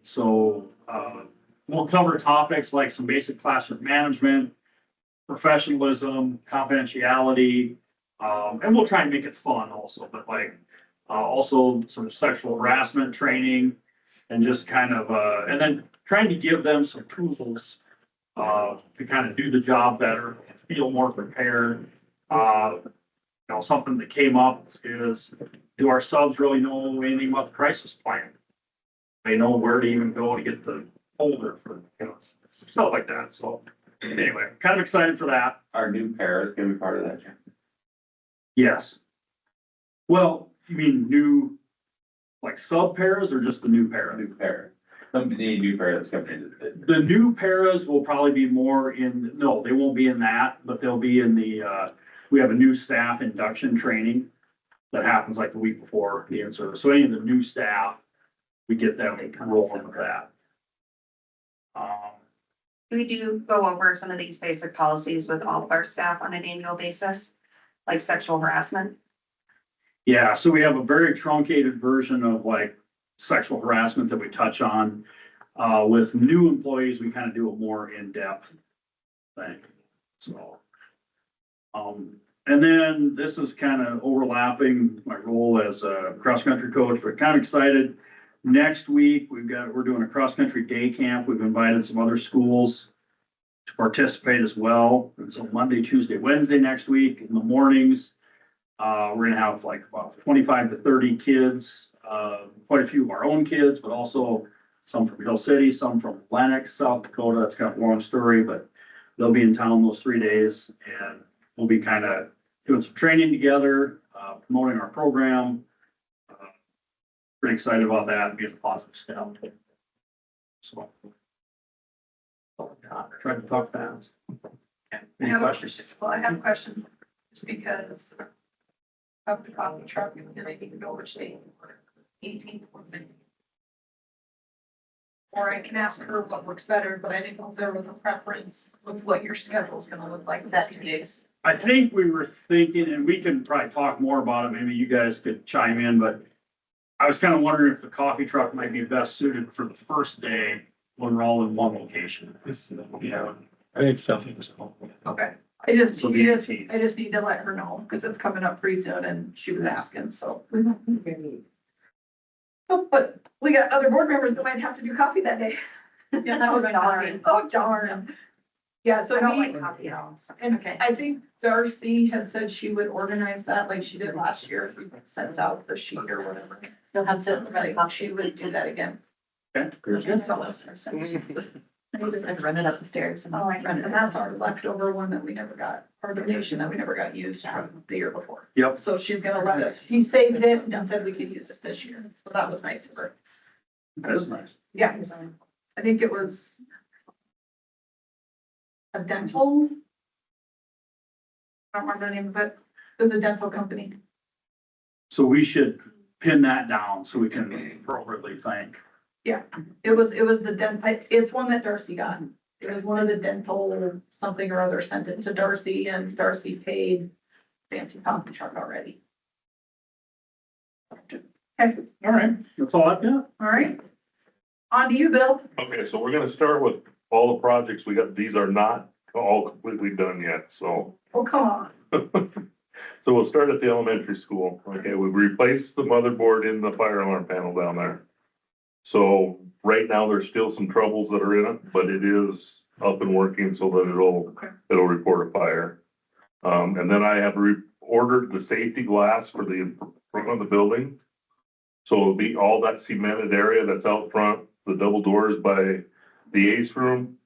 F: So, we'll cover topics like some basic classroom management, professionalism, confidentiality, and we'll try and make it fun also, but like, also some sexual harassment training and just kind of, and then trying to give them some tools, to kind of do the job better, feel more prepared. You know, something that came up is, do our subs really know anything about the crisis plan? They know where to even go to get the folder for, you know, stuff like that. So anyway, kind of excited for that.
H: Our new paras gonna be part of that, Jim?
F: Yes. Well, you mean new, like sub paras or just the new para?
H: New para. Somebody new para that's coming into the.
F: The new paras will probably be more in, no, they won't be in that, but they'll be in the, we have a new staff induction training that happens like the week before the in-service. So any of the new staff, we get them rolling with that.
B: We do go over some of these basic policies with all of our staff on an annual basis, like sexual harassment.
F: Yeah, so we have a very truncated version of like sexual harassment that we touch on. With new employees, we kind of do a more in-depth thing, so. And then this is kind of overlapping my role as a cross-country coach, but kind of excited. Next week, we're doing a cross-country day camp. We've invited some other schools to participate as well. And so Monday, Tuesday, Wednesday next week in the mornings, we're gonna have like about 25 to 30 kids, quite a few of our own kids, but also some from Hill City, some from Lennox, South Dakota. That's kind of a long story, but they'll be in town those 3 days and we'll be kind of doing some training together, promoting our program. Pretty excited about that and being a positive step. So. Trying to talk fast.
A: I
F: Any
A: have a
F: questions?
A: question. Well, I have a question, just because of the coffee truck and then I need to go over state 18th. Or I can ask her what works better, but I didn't know if there was a preference with what your schedule is gonna look like that 2 days.
F: I think we were thinking, and we can probably talk more about it, maybe you guys could chime in, but I was kind of wondering if the coffee truck might be best suited for the first day when we're all in one location. Yeah.
L: I think so.
A: Okay, I just,
F: So
A: you
F: the
A: just,
F: 18th.
A: I just need to let her know, because it's coming up pretty soon and she was asking, so. Oh, but we got other board members that might have to do coffee that day.
B: Yeah, that would be
A: Darn. Oh, darn. Yeah, so
B: I don't
A: we,
B: like coffee at all. so-
A: and
B: Okay.
A: I think Darcy had said she would organize that like she did last year, if we sent out the sheet or whatever.
E: You'll have to,
A: Like, she would do that again.
F: Okay.
A: So,
E: I just have to run it up the stairs and I'll run it.
A: and that's our leftover one that we never got, our donation that we never got used from the year before.
F: Yep.
A: So she's gonna let us, she saved it and said we could use it this year, so that was nice of her.
F: That is nice.
A: Yeah, I think it was a dental. I don't remember the name of it. It was a dental company.
F: So we should pin that down so we can appropriately thank.
A: It was the it's one that Darcy got. It was one of the dental something or other sent it to Darcy and Darcy paid fancy coffee truck already. Okay,
F: All right, that's all I've got.
A: all right. On to you, Bill.
C: Okay, so we're gonna start with all the projects we got. These are not all completely done yet, so.
A: Oh, come on.
C: So we'll start at the elementary school. Okay, we replaced the motherboard in the fire alarm panel down there. So right now, there's still some troubles that are in it, but it is up and working so that
A: Okay.
C: it'll report a fire. And then I have ordered the safety glass for the front of the building. So it'll be all that cemented area that's out front, the double doors by the ace room.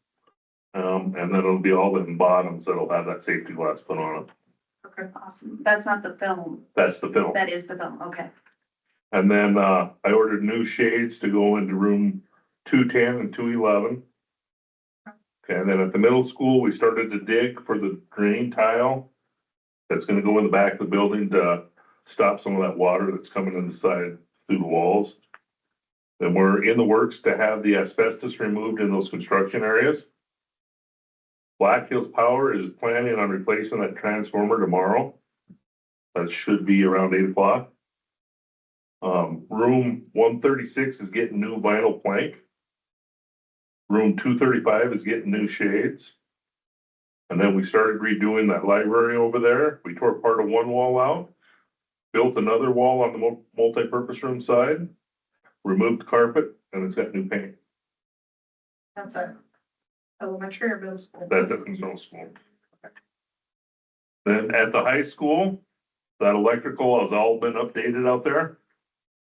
C: And then it'll be all the bottoms that'll have that safety glass put on it.
A: Okay.
B: Awesome. That's not the film.
C: That's the film.
B: That is the film. Okay.
C: And then, I ordered new shades to go into room 210 and 211. Okay, and then at the middle school, we started to dig for the drain tile. That's gonna go in the back of the building to stop some of that water that's coming inside through the walls. And we're in the works to have the asbestos removed in those construction areas. Black Hills Power is planning on replacing that transformer tomorrow. That should be around 8 o'clock. Room 136 is getting new vinyl plank. Room 235 is getting new shades. And then we started redoing that library over there. We tore part of one wall out, built another wall on the multi-purpose room side, removed carpet, and it's got new paint.
A: That's a elementary or middle school?
C: That's it from middle school. Then at the high school, that electrical has all been updated out there.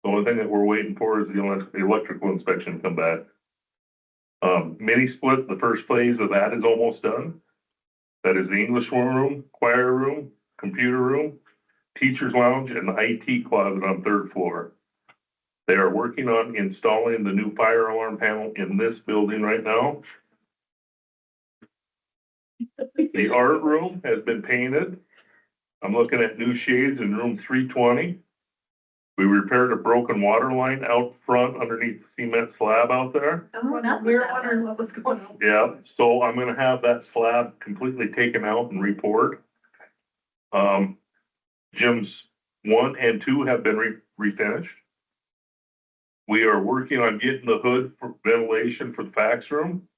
C: The only thing that we're waiting for is the electrical inspection to come back. Mini split, the first phase of that is almost done. That is the English room, choir room, computer room, teacher's lounge, and the IT closet on 3rd floor. They are working on installing the new fire alarm panel in this building right now. The art room has been painted. I'm looking at new shades in room 320. We repaired a broken water line out front underneath the cement slab out there.
A: We were wondering what was going on.
C: Yeah, so I'm gonna have that slab completely taken out and repoured. Gyms 1 and 2 have been refinished. We are working on getting the hood for ventilation for the fax room.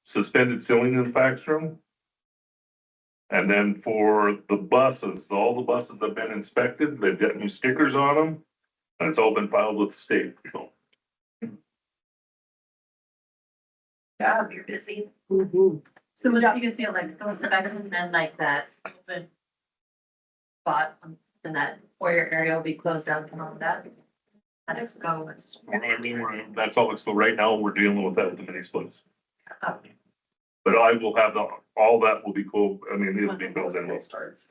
C: Suspended ceiling in the fax room. And then for the buses, all the buses have been inspected, they've got new stickers on them, and it's all been filed with the state, so.
B: God, you're busy.
E: So what do you feel like going back and then like that open spot in that foyer area will be closed out and all of that? Let us go.
C: I mean, that's all, so right now, we're dealing with that with the mini splits.
E: Oh.
C: But I will have all that will be cool, I mean, it'll be built in.
E: Starts.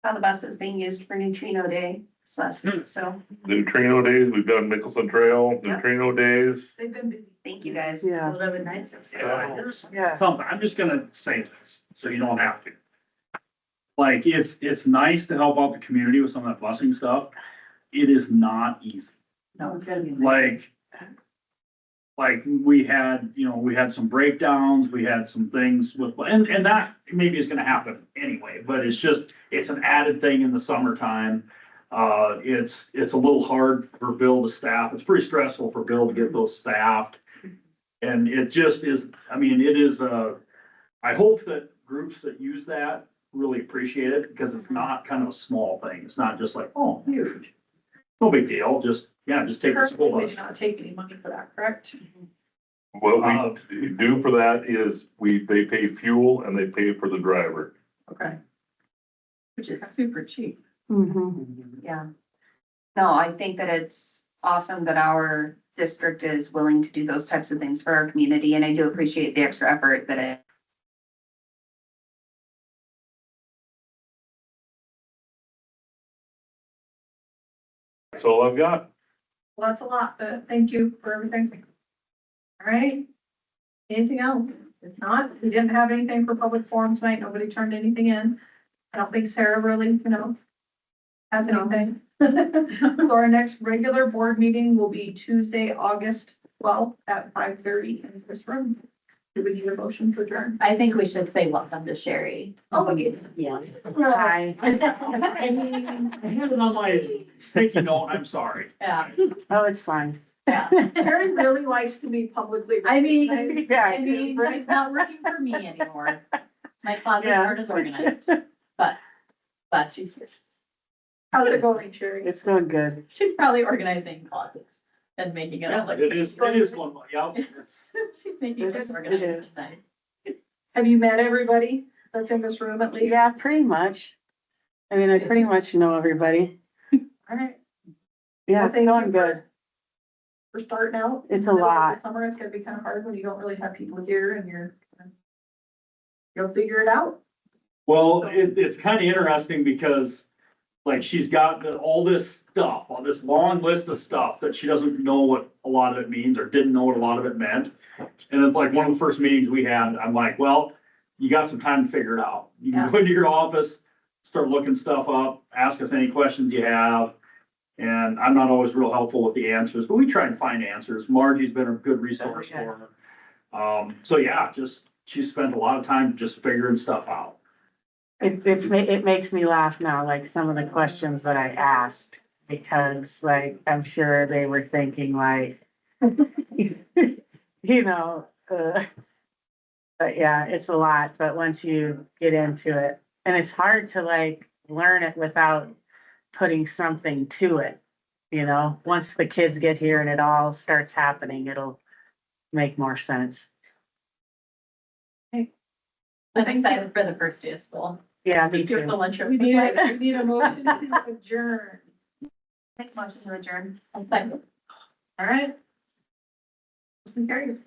B: How the bus is being used for Neutrino Day. So,
C: The Neutrino days, we've done Mickelson Trail,
B: Yep.
C: Neutrino days.
A: They've been busy.
B: thank you guys.
E: 11 nights.
F: Here's something, I'm just gonna say this, so you don't have to. Like, it's nice to help out the community with some of that busing stuff. It is not easy.
E: No, it's gotta be. nice.
F: Like we had some breakdowns, we had some things with, and that maybe is gonna happen anyway, but it's an added thing in the summertime. It's a little hard for Bill to staff. It's pretty stressful for Bill to get those staffed. And it just is, I mean, it is, I hope that groups that use that really appreciate it because it's not kind of a small thing. It's not just like, oh, huge. No big deal, just take the school
A: They
F: bus.
A: did not take any money for that, correct?
C: What we do for that is they pay fuel and they pay for the driver.
E: Okay. Which is super cheap.
B: Yeah. No, I think that it's awesome that our district is willing to do those types of things for our community, and I do appreciate the extra effort that it.
C: That's all I've got.
A: Well, that's a lot, but thank you for everything. All right. Anything else? If not, we didn't have anything for public forum tonight. Nobody turned anything in. I don't think Sarah really, has anything. So our next regular board meeting will be Tuesday, August 12th at 5:30 in this room. Do we need a motion to adjourn?
E: I think we should say welcome to Sherry.
A: Oh, okay.
E: Yeah.
J: Hi.
F: I had it on my sticky note, I'm sorry.
E: Yeah,
J: Oh, it's fine.
E: yeah.
A: Karen really likes to be publicly.
E: I mean,
A: recognized.
E: she's not working for me anymore. My closet
J: Yeah.
E: part is organized, but she's
A: How's it going, Sherry?
J: It's going good.
E: probably organizing closets. and making it all like.
F: It is going, yeah.
E: She's making
G: It
E: it
G: is, it
E: organized
G: is.
E: tonight.
A: Have you met everybody that's in this room at least?
G: Yeah, pretty much. I mean, I pretty much know everybody.
A: All right.
G: Yeah,
A: Well,
G: it's
A: thank
G: going
A: you
G: good.
A: For starting out.
G: It's a
A: In the middle of
G: lot.
A: the Summer, it's gonna be kind of hard when you don't really have people here and you'll figure it out.
F: Well, it's kind of interesting because like she's got all this stuff, all this long list of stuff that she doesn't know what a lot of it means or didn't know what a lot of it meant. And it's like one of the first meetings we had, I'm like, well, you got some time to figure it out. You can go into your office, start looking stuff up, ask us any questions you have. And I'm not always real helpful with the answers, but we try and find answers. Margie's been a good resource for her. So yeah, she spent a lot of time just figuring stuff out.
G: It makes me laugh now, like some of the questions that I asked, because like, I'm sure they were thinking like, you know, but yeah, it's a lot, but once you get into it, and it's hard to like learn it without putting something to it, you know, once the kids get here and it all starts happening, it'll make more sense.
E: I'm excited for the first day of school.
G: Yeah, me
E: Just do it
G: too.
E: for lunch.
A: We need a motion to adjourn.
B: Make motion to adjourn.
A: All right. Motion carries.